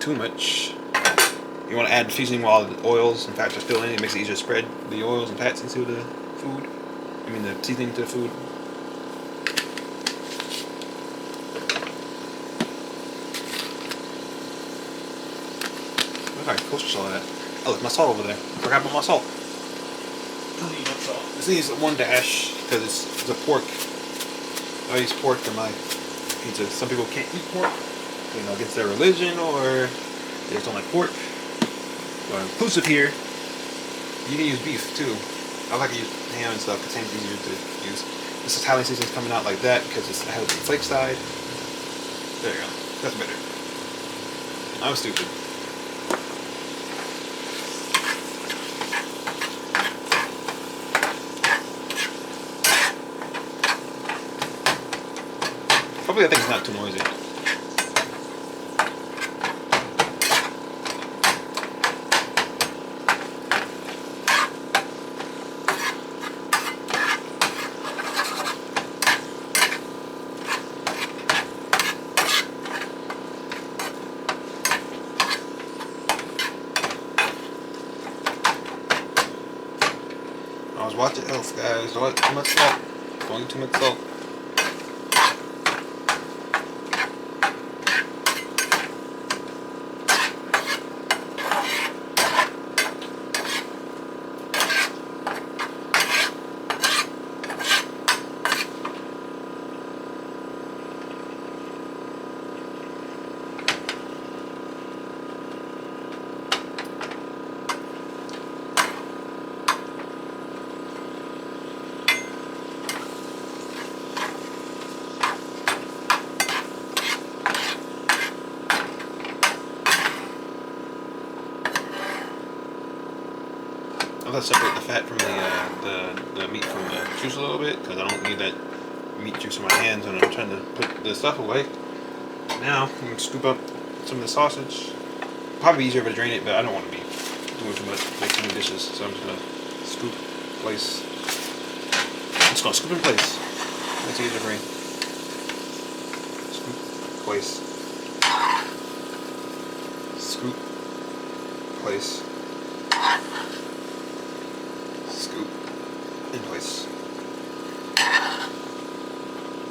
Speaker 1: Too much. You want to add seasoning while the oils and fats are still in it. It makes it easier to spread the oils and fats into the food. The seasoning to the food. Where did I post all that? Oh, there's my salt over there. Forgot about my salt. This needs 1 dash because it's a pork. I use pork in my pizza. Some people can't eat pork. Against their religion, or they just don't like pork. But inclusive here, you can use beef too. I like to use ham and stuff because ham's easier to use. This Italian seasoning's coming out like that because it has the flake side. There you go. That's better. I'm stupid. Hopefully that thing's not too noisy. Watch your health, guys. Don't eat too much salt. Don't eat too much salt. to separate the fat from the meat from the juice a little bit, because I don't need that meat juice in my hands when I'm trying to put the stuff away. Now I'm gonna scoop up some of the sausage. Probably easier to drain it, but I don't want to be doing too much, make too many dishes, so I'm just gonna scoop, place. I'm just gonna scoop in place. That's easier to drain. Scoop, place. Scoop, place. Scoop, in place.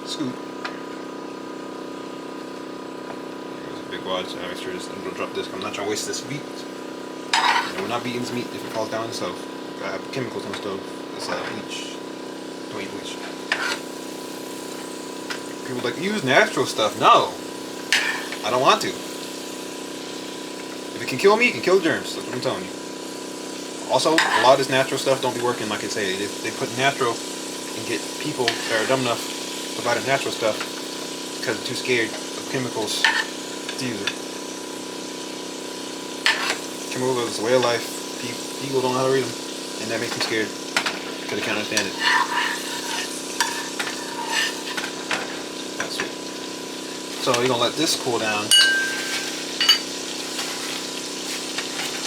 Speaker 1: Scoop. There's a big wad, so I make sure I'm gonna drop this. I'm not trying to waste this meat. We're not beating this meat if it falls down itself. I have chemicals on the stove. It's bleach. Don't eat bleach. People like, use natural stuff. No! I don't want to. If it can kill me, it can kill germs. That's what I'm telling you. Also, a lot of this natural stuff don't be working like I say. If they put natural and get people that are dumb enough to buy the natural stuff because they're too scared of chemicals to use it. Chemicals is the way of life. People don't know how to read them, and that makes them scared because they can't understand it. That's it. So you're gonna let this cool down,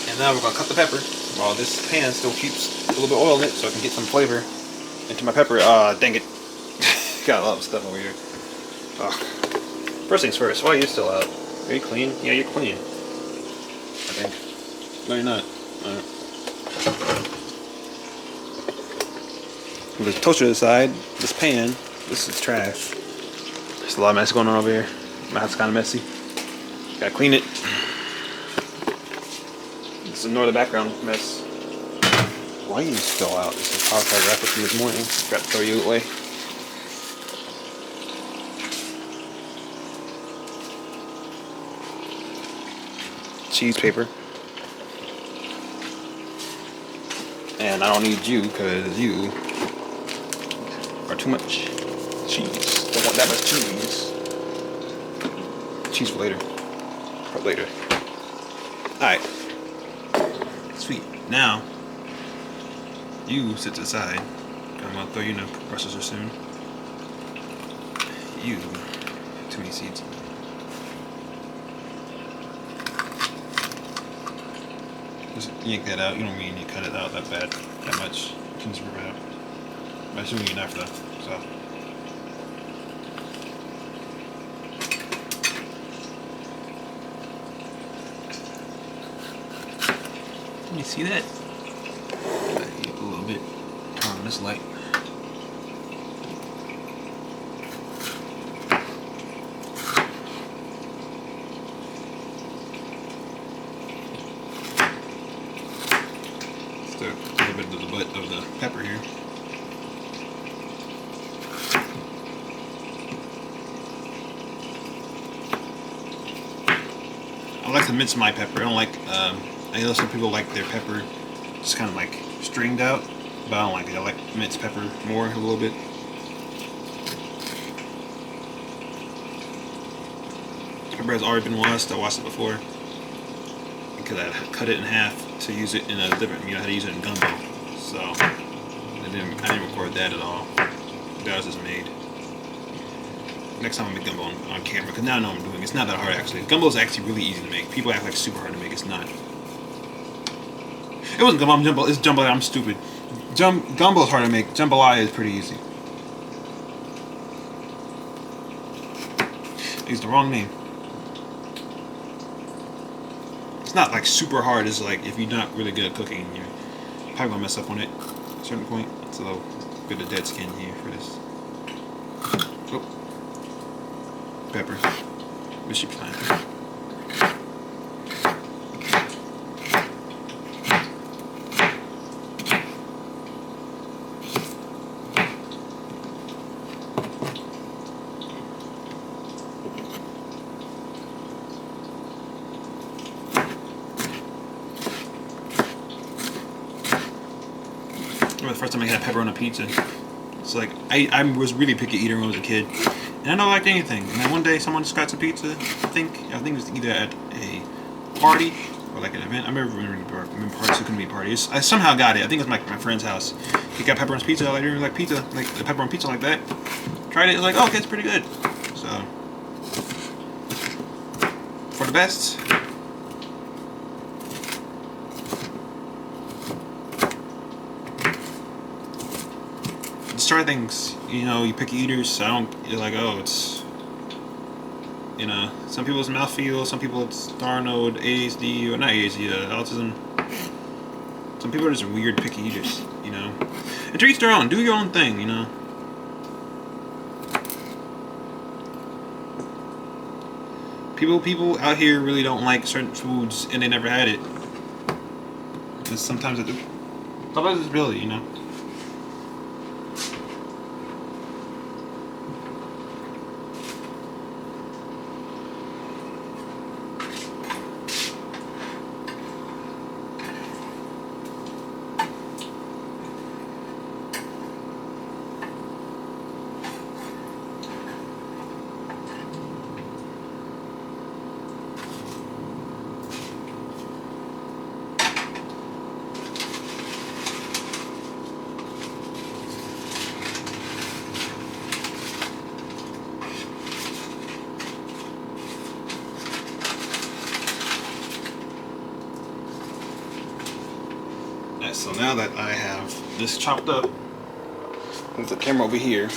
Speaker 1: and now we're gonna cut the pepper while this pan still keeps a little bit of oil in it, so I can get some flavor into my pepper. Dang it! Got a lot of stuff over here. First things first. Why are you still out? Are you clean? Yeah, you're clean. I think. No, you're not. With the toaster to the side, this pan, this is trash. There's a lot of mess going on over here. My house is kind of messy. Gotta clean it. Just ignore the background mess. Why are you still out? This is how I wrap up from this morning. Got to throw you away. Cheese paper. And I don't need you because you are too much cheese. Don't want that much cheese. Cheese for later. For later. Alright. Sweet. Now, you sit to the side. I'm going to throw you in the processor soon. You. Too many seeds. Just yank that out. You don't mean you cut it out that bad, that much. You can just rip it out. I'm assuming you're not though, so. Can you see that? A little bit. Turn on this light. A little bit of the butt of the pepper here. I like to mince my pepper. I don't like, I know some people like their pepper just kind of like stringed out, but I don't like it. I like minced pepper more a little bit. Pepper has already been washed. I washed it before because I cut it in half to use it in a different, how to use it in gumbo. So I didn't record that at all. That was just made. Next time I make gumbo on camera, because now I know what I'm doing. It's not that hard actually. Gumbo is actually really easy to make. People act like it's super hard to make. It's not. It wasn't gumbo. It's jambalaya. I'm stupid. Gumbo is hard to make. Jambalaya is pretty easy. It's the wrong name. It's not like super hard. It's like if you're not really good at cooking, you're probably gonna mess up on it at a certain point. It's a little bit of dead skin here for this. Oh. Pepper. This should be fine. The first time I had pepper on a pizza. It's like I was really picky eater when I was a kid, and I don't like anything. And then one day someone just got some pizza. I think it was either at a party or like an event. I remember when parties, who couldn't be parties. I somehow got it. I think it was my friend's house. He got pepperoni pizza. I didn't like pizza, like the pepperoni pizza like that. Tried it. It was like, oh, okay, it's pretty good. So for the best. Just try things. You know, you picky eaters. You're like, oh, it's. You know, some people it's mouthfeel, some people it's Darnold, ASD, or not ASD, autism. Some people are just weird picky eaters, you know. And to each their own, do your own thing, you know. People out here really don't like certain foods and they never had it. And sometimes it's really, you know. So now that I have this chopped up, with the camera over here,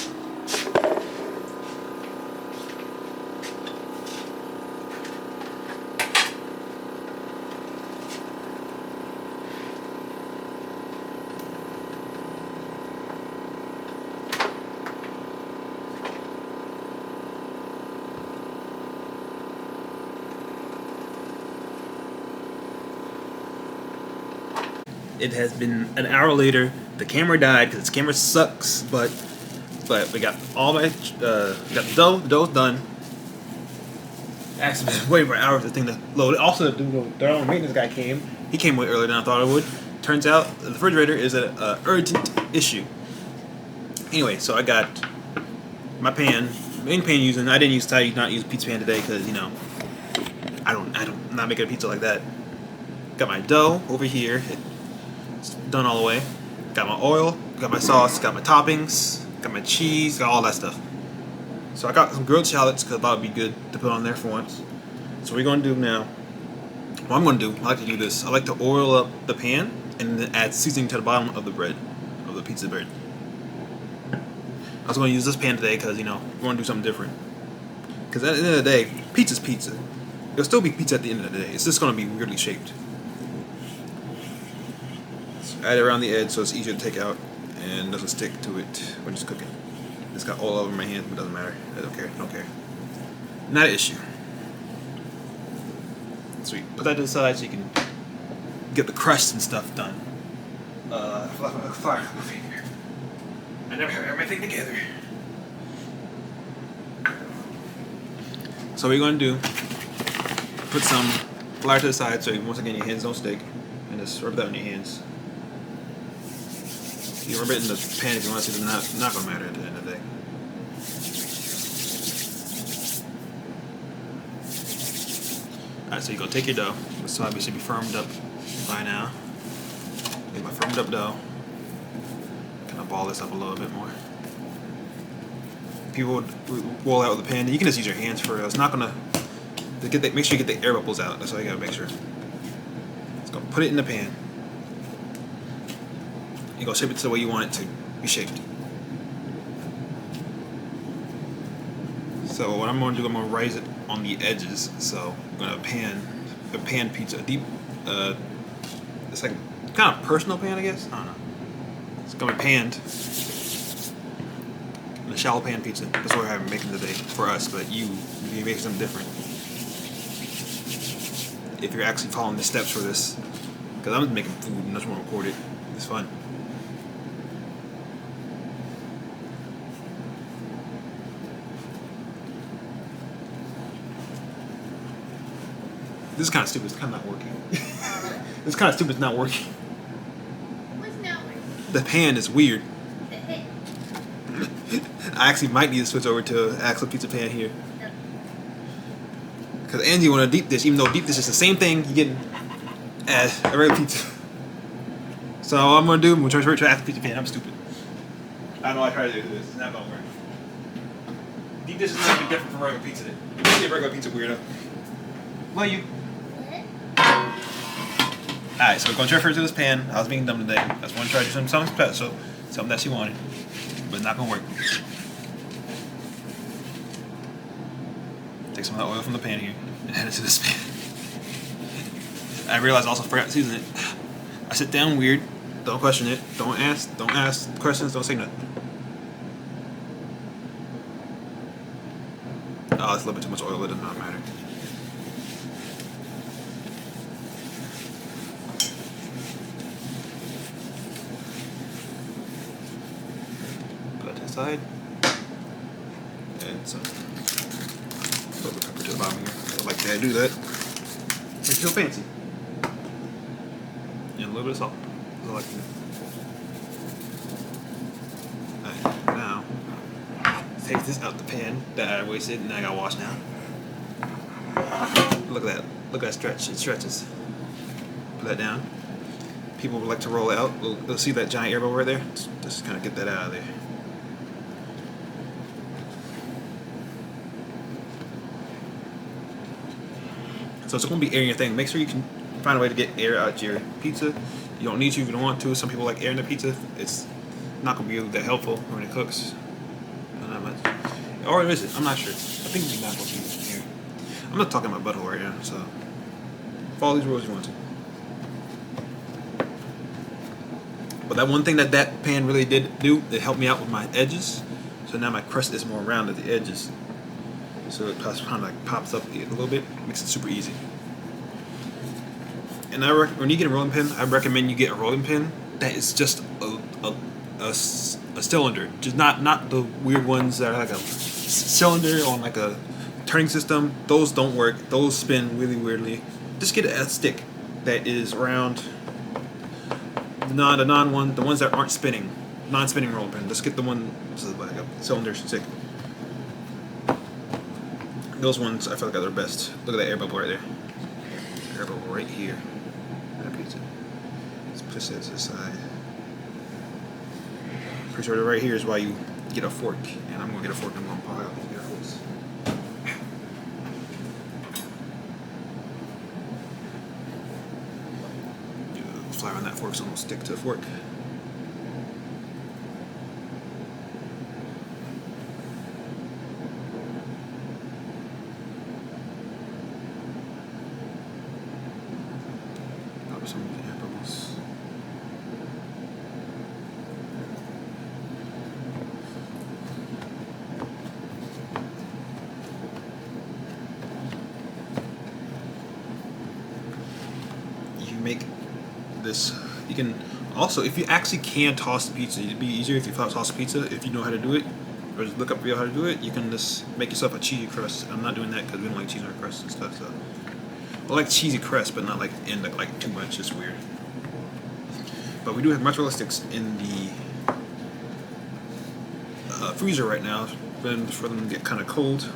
Speaker 1: it has been an hour later. The camera died because its camera sucks, but we got all my got the dough. The dough's done. Actually, been waiting for hours for the thing to load. Also, the maintenance guy came. He came way earlier than I thought it would. Turns out the refrigerator is an urgent issue. Anyway, so I got my pan, main pan using. I didn't not use pizza pan today because, you know, I'm not making a pizza like that. Got my dough over here. It's done all the way. Got my oil, got my sauce, got my toppings, got my cheese, got all that stuff. So I got some grilled shallots because I thought it'd be good to put on there for once. So what we're going to do now, what I'm going to do, I like to do this. I like to oil up the pan and then add seasoning to the bottom of the bread, of the pizza bread. I was going to use this pan today because, you know, we want to do something different. Because at the end of the day, pizza's pizza. It'll still be pizza at the end of the day. It's just going to be weirdly shaped. Add it around the edge so it's easier to take out and doesn't stick to it when it's cooking. It's got all over my hands, but it doesn't matter. I don't care. Not an issue. Sweet. Put that to the side so you can get the crust and stuff done. Fire my finger. I never have everything together. So what you're going to do, put some flour to the side so once again your hands don't stick, and just rub that on your hands. You rub it in the pan if you want to see, it's not going to matter at the end of the day. Alright, so you're going to take your dough. This obviously should be firmed up by now. Get my firmed up dough. Kind of ball this up a little bit more. People roll out with the pan. You can just use your hands for it. It's not going to... Make sure you get the air bubbles out. That's all you got to make sure. Just going to put it in the pan. You're going to shape it to the way you want it to be shaped. So what I'm going to do, I'm going to raise it on the edges. So I'm going to pan pizza, a deep, it's like kind of personal pan, I guess. I don't know. It's going to be panned. A shallow pan pizza. That's what we're making today for us, but you make something different. If you're actually following the steps for this, because I'm just making food and I just want to record it. It's fun. This is kind of stupid. It's kind of not working. It's kind of stupid. It's not working.
Speaker 2: What's not working?
Speaker 1: The pan is weird.
Speaker 2: The head.
Speaker 1: I actually might need to switch over to an actual pizza pan here. Because Angie wanted a deep dish, even though deep dish is the same thing. You getting as a regular pizza. So all I'm gonna do, I'm gonna try to ask the pizza pan. I'm stupid. I know I tried to do this. It's not gonna work. Deep dish is not even different from regular pizza. You see a regular pizza weirdo. Well, you. Alright, so we're gonna transfer to this pan. I was being dumb today. I just want to try to do something special, something that she wanted, but it's not gonna work. Take some of that oil from the pan here and add it to this pan. I realized I also forgot to season it. I sit down weird. Don't question it. Don't ask questions. Don't say nothing. Oh, it's a little bit too much oil. It does not matter. Put that aside. And some put pepper to the bottom here. I like that. Do that. Makes you feel fancy. And a little bit of salt. I like that. Alright, now take this out the pan that I wasted and I gotta wash now. Look at that. Look at that stretch. It stretches. Put that down. People would like to roll it out. They'll see that giant air bubble right there. Just kind of get that out of there. So it's going to be air in your thing. Make sure you can find a way to get air out your pizza. You don't need to if you don't want to. Some people like air in their pizza. It's not going to be that helpful when it cooks. Not much. Or is it? I'm not sure. I think it's not supposed to be air. I'm not talking about butthole right now, so follow these rules if you want to. But that one thing that pan really did do, it helped me out with my edges. So now my crust is more round at the edges. So it kind of like pops up a little bit, makes it super easy. And when you get a rolling pin, I recommend you get a rolling pin that is just a cylinder, just not the weird ones that are like a cylinder on like a turning system. Those don't work. Those spin really weirdly. Just get a stick that is round. The ones that aren't spinning, non-spinning rolling pin. Just get the one that's like a cylinder stick. Those ones I feel like are the best. Look at that air bubble right there. Air bubble right here. That pizza. Let's push that to the side. Pretty sure that right here is why you get a fork. And I'm gonna get a fork and I'm gonna pile your forks. Fly around that fork so it won't stick to the fork. Some air bubbles. You make this. You can also, if you actually can toss the pizza, it'd be easier if you toss the pizza if you know how to do it, or just look up how to do it. You can just make yourself a cheesy crust. I'm not doing that because we don't like cheese on our crust and stuff. So. I like cheesy crust, but not like in like too much. It's weird. But we do have mozzarella sticks in the freezer right now, for them to get kind of cold.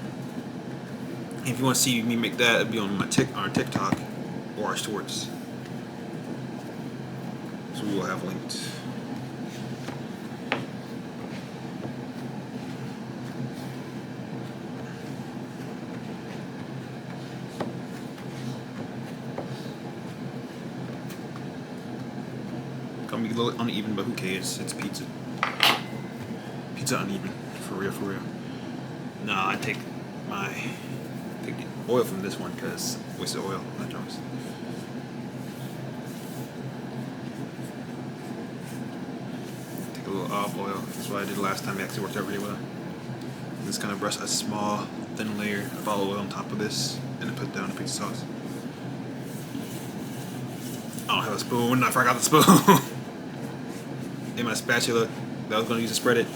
Speaker 1: If you want to see me make that, it'd be on my our TikTok or our shorts. So we will have linked. Gonna be a little uneven, but who cares? It's pizza. Pizza uneven, for real, for real. Nah, I take the oil from this one because wasted oil, not jokes. Take a little olive oil. That's what I did last time. It actually worked out really well. And just kind of brush a small, thin layer of olive oil on top of this, and then put down the pizza sauce. I don't have a spoon. I forgot the spoon. In my spatula that I was going to use to spread it.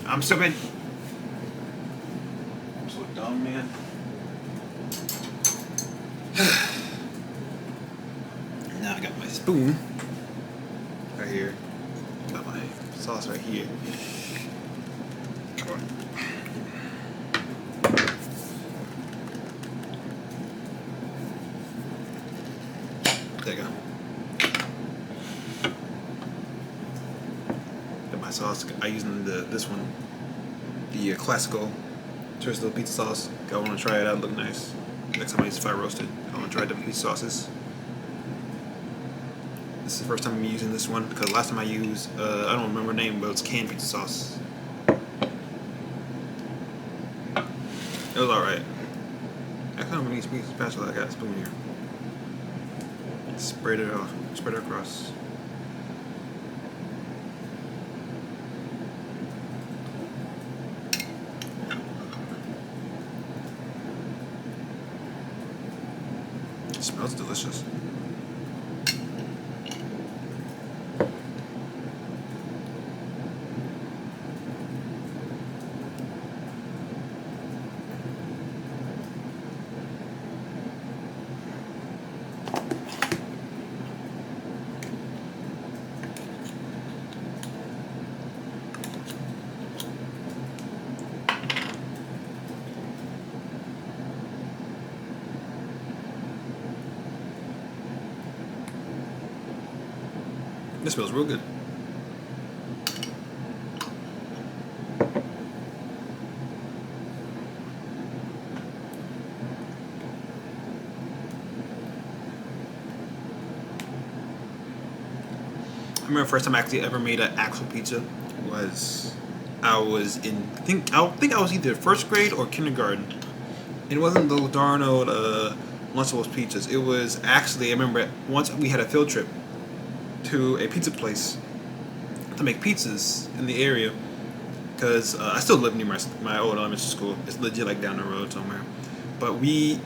Speaker 1: I'm stupid. I'm so dumb, man. Now I got my spoon right here. sauce right here. Come on. There you go. Got my sauce. I using this one, the classical Twisted pizza sauce. I want to try it out. Look nice. Next time I use fire roasted, I want to try different pizza sauces. This is the first time I'm using this one because last time I used I don't remember the name, but it's canned pizza sauce. It was alright. I kind of need a spatula. I got a spoon here. Spread it off. Spread it across. It smells delicious. This smells real good. I remember the first time I actually ever made an actual pizza was I was in I think I was either first grade or kindergarten. It wasn't those darn old Lunchables pizzas. It was actually I remember once we had a field trip to a pizza place to make pizzas in the area because I still live near my old elementary school. It's legit like down the road somewhere. But we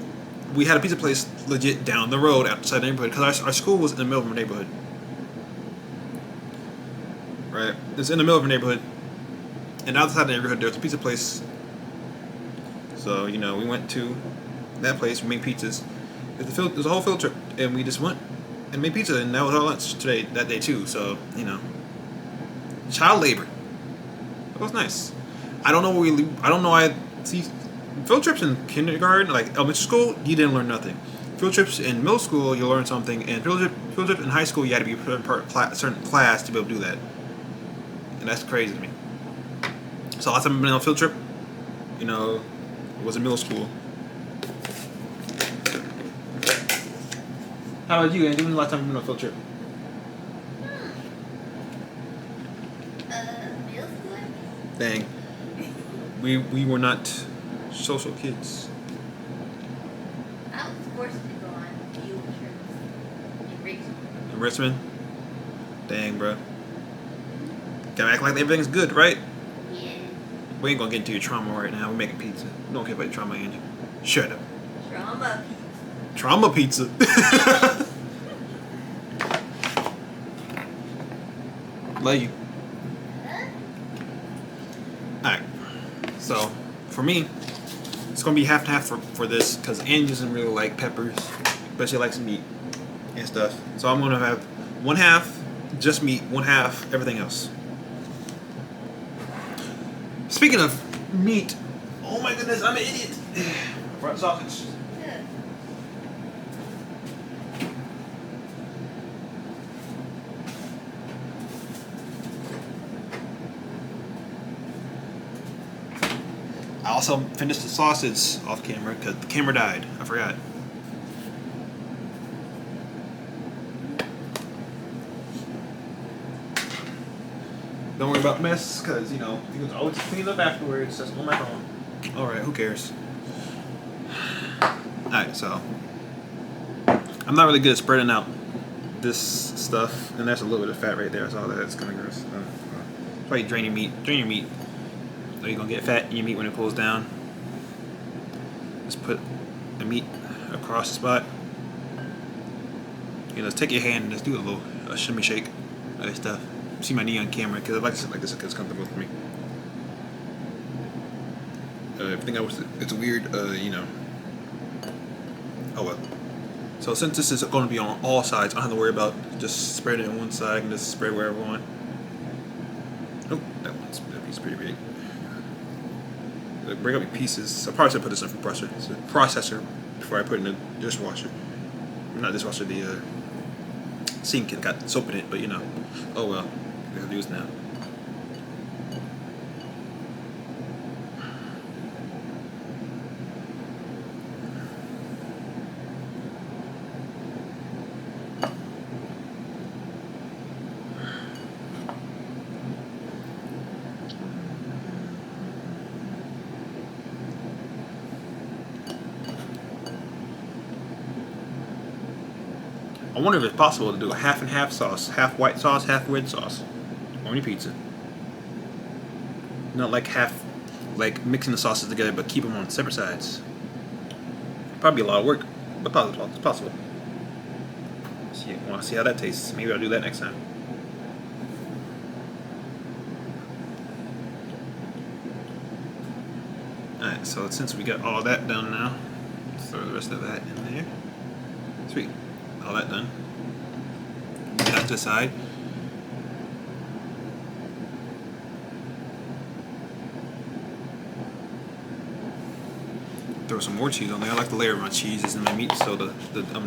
Speaker 1: had a pizza place legit down the road outside the neighborhood because our school was in the middle of a neighborhood. Right? It's in the middle of a neighborhood. And outside the neighborhood there was a pizza place. So, you know, we went to that place, we made pizzas. It was a whole field trip and we just went and made pizza, and that was our lunch that day too. So, you know, child labor. It was nice. I don't know why. See, field trips in kindergarten, like elementary school, you didn't learn nothing. Field trips in middle school, you learn something, and field trips in high school, you had to be a certain class to be able to do that. And that's crazy to me. So last time I've been on a field trip, you know, it was in middle school. How about you, Andy? When was the last time you went on a field trip?
Speaker 2: Middle school?
Speaker 1: Dang. We were not social kids.
Speaker 2: I was forced to go on field trips in Richmond.
Speaker 1: In Richmond? Dang, bro. Gotta act like everything's good, right?
Speaker 2: Yeah.
Speaker 1: We ain't gonna get into your trauma right now. We're making pizza. We don't care about your trauma, Angie. Shut up.
Speaker 2: Trauma pizza.
Speaker 1: Trauma pizza. Love you. Alright. So, for me, it's gonna be half and half for this because Angie doesn't really like peppers, but she likes meat and stuff. So I'm gonna have one half just meat, one half everything else. Speaking of meat, oh my goodness, I'm an idiot. Front sausage.
Speaker 2: Yeah.
Speaker 1: I also finished the sausage off camera because the camera died. I forgot. Don't worry about mess because, you know, you can always clean up afterwards. That's on my phone. Alright, who cares? Alright, so I'm not really good at spreading out this stuff, and that's a little bit of fat right there. I saw that. It's kind of gross. That's why you drain your meat. Drain your meat. Or you're gonna get fat in your meat when it cools down. Just put the meat across the spot. You know, just take your hand and just do a little shimmy shake of stuff. See my knee on camera because I like to sit like this because it's comfortable for me. Everything else, it's weird, you know. Oh well. So since this is going to be on all sides, I don't have to worry about just spreading it on one side and just spread wherever I want. That piece pretty big. Bring up your pieces. I probably should put this in the processor before I put it in the dishwasher. Not dishwasher, the sink. It got soap in it, but you know. Oh well. I gotta do this now. I wonder if it's possible to do a half and half sauce, half white sauce, half red sauce on your pizza. Not like like mixing the sauces together, but keep them on separate sides. Probably a lot of work, but it's possible. See, I want to see how that tastes. Maybe I'll do that next time. Alright, so since we got all that done now, let's throw the rest of that in there. Sweet. All that done. Get that to the side. Throw some more cheese on there. I like to layer my cheeses and my meat, so the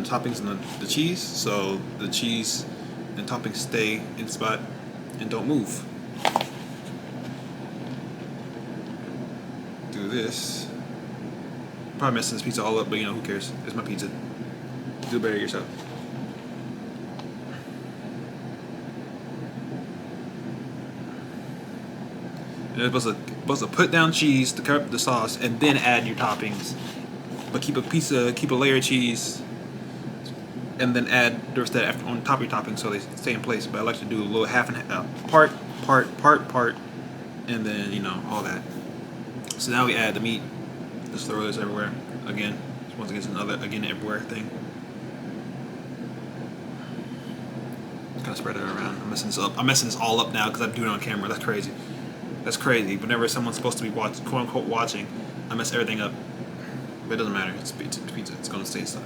Speaker 1: toppings and the cheese, so the cheese and toppings stay in spot and don't move. Do this. Probably messing this pizza all up, but you know, who cares? It's my pizza. Do better yourself. You're supposed to put down cheese to cover up the sauce and then add your toppings. But keep a layer of cheese, and then add the rest of that on top of your toppings so they stay in place. But I like to do a little half and half, part, and then you know all that. So now we add the meat. Just throw this everywhere again. Once again, it's another everywhere thing. Kind of spread it around. I'm messing this up. I'm messing this all up now because I'm doing it on camera. That's crazy. That's crazy. Whenever someone's supposed to be quote unquote watching, I mess everything up. But it doesn't matter. It's pizza. It's gonna stay stuff.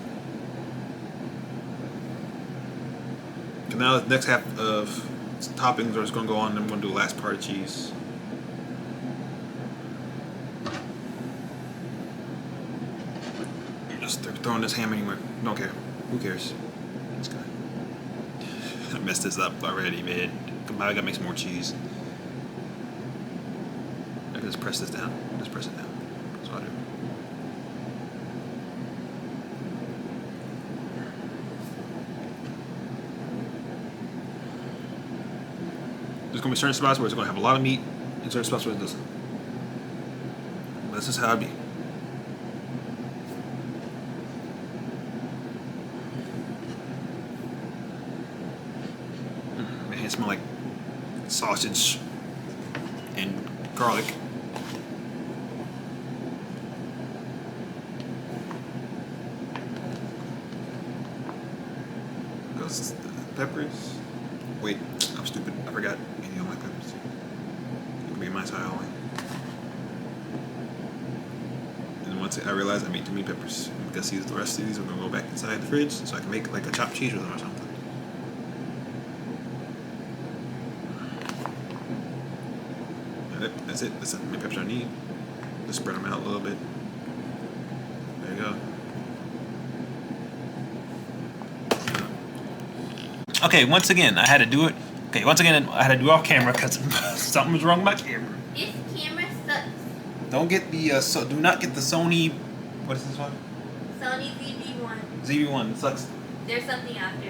Speaker 1: And now the next half of toppings are just gonna go on. And I'm gonna do the last part of cheese. Just throwing this ham anywhere. Don't care. Who cares? It's good. I messed this up already, man. I gotta make some more cheese. I can just press this down. Just press it down. That's what I do. There's gonna be certain spots where it's gonna have a lot of meat, and certain spots where it doesn't. This is how it be. Man, it smells like sausage and garlic. Goes peppers. Wait, I'm stupid. I forgot. You don't like peppers. It can be my style only. And once I realized I made too many peppers, because the rest of these are gonna go back inside the fridge, so I can make like a chopped cheese with them or something. That's it. That's how many peppers I need. Just spread them out a little bit. There you go. Okay, once again, I had to do it. Okay, once again, I had to do it off camera because something was wrong with my camera.
Speaker 2: This camera sucks.
Speaker 1: Don't get the do not get the Sony. What is this one?
Speaker 2: Sony ZV-1.
Speaker 1: ZV-1 sucks.
Speaker 2: There's something after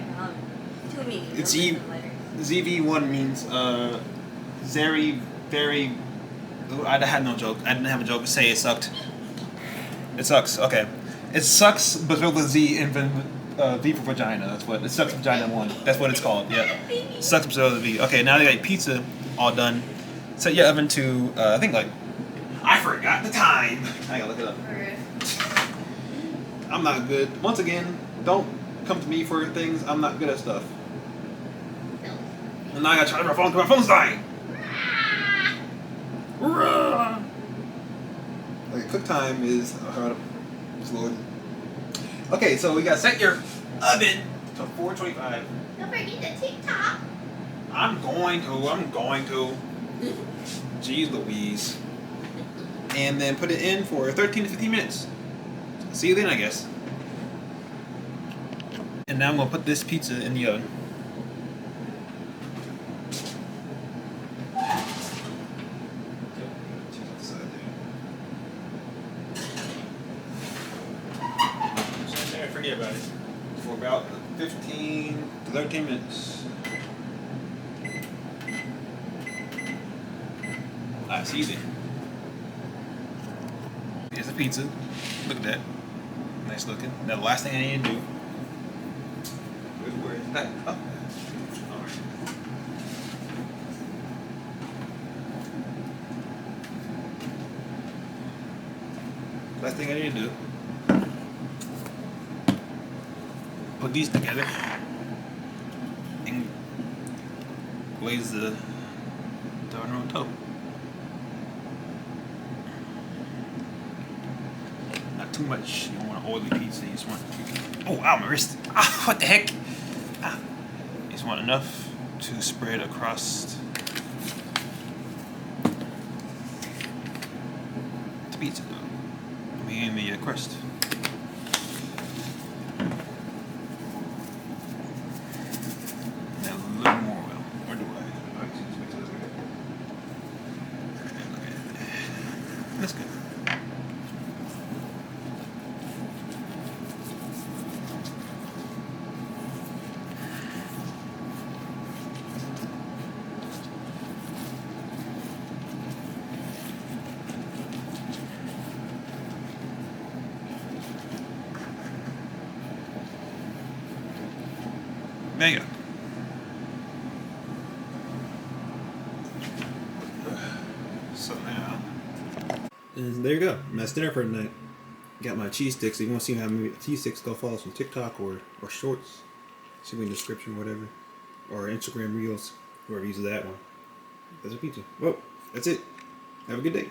Speaker 2: too many.
Speaker 1: It's ZV-1 means very. I had no joke. I didn't have a joke to say it sucked. It sucks. Okay, it sucks, but with a Z and V for vagina. That's what it sucks. Vagina 1. That's what it's called. Yeah, sucks with a V. Okay, now they got your pizza all done. Set your oven to I think like I forgot the time. I gotta look it up. I'm not good. Once again, don't come to me for things. I'm not good at stuff. And now I gotta charge my phone because my phone's dying. Okay, cook time is slow. Okay, so we gotta set your oven to 425.
Speaker 2: Don't forget the TikTok.
Speaker 1: I'm going to. Jeez Louise. And then put it in for 13 to 15 minutes. See you then, I guess. And now I'm gonna put this pizza in the oven. Forget about it. For about 15 to 13 minutes. That's easy. Here's the pizza. Look at that. Nice looking. Now the last thing I need to do. Where is that? Oh. Alright. Last thing I need to do. Put these together and glaze the dough on top. Not too much. You don't want an oily pizza. You just want. Oh, ow, my wrist. Ah, what the heck? Ah. You just want enough to spread across the pizza dough. I mean, the crust. That's good. There you go. So now, and there you go. That's dinner for tonight. Got my cheese sticks. If you want to see how many cheese sticks, go follow us on TikTok or Shorts. See me in the description, whatever. Or Instagram Reels, whoever uses that one. That's a pizza. Well, that's it. Have a good day.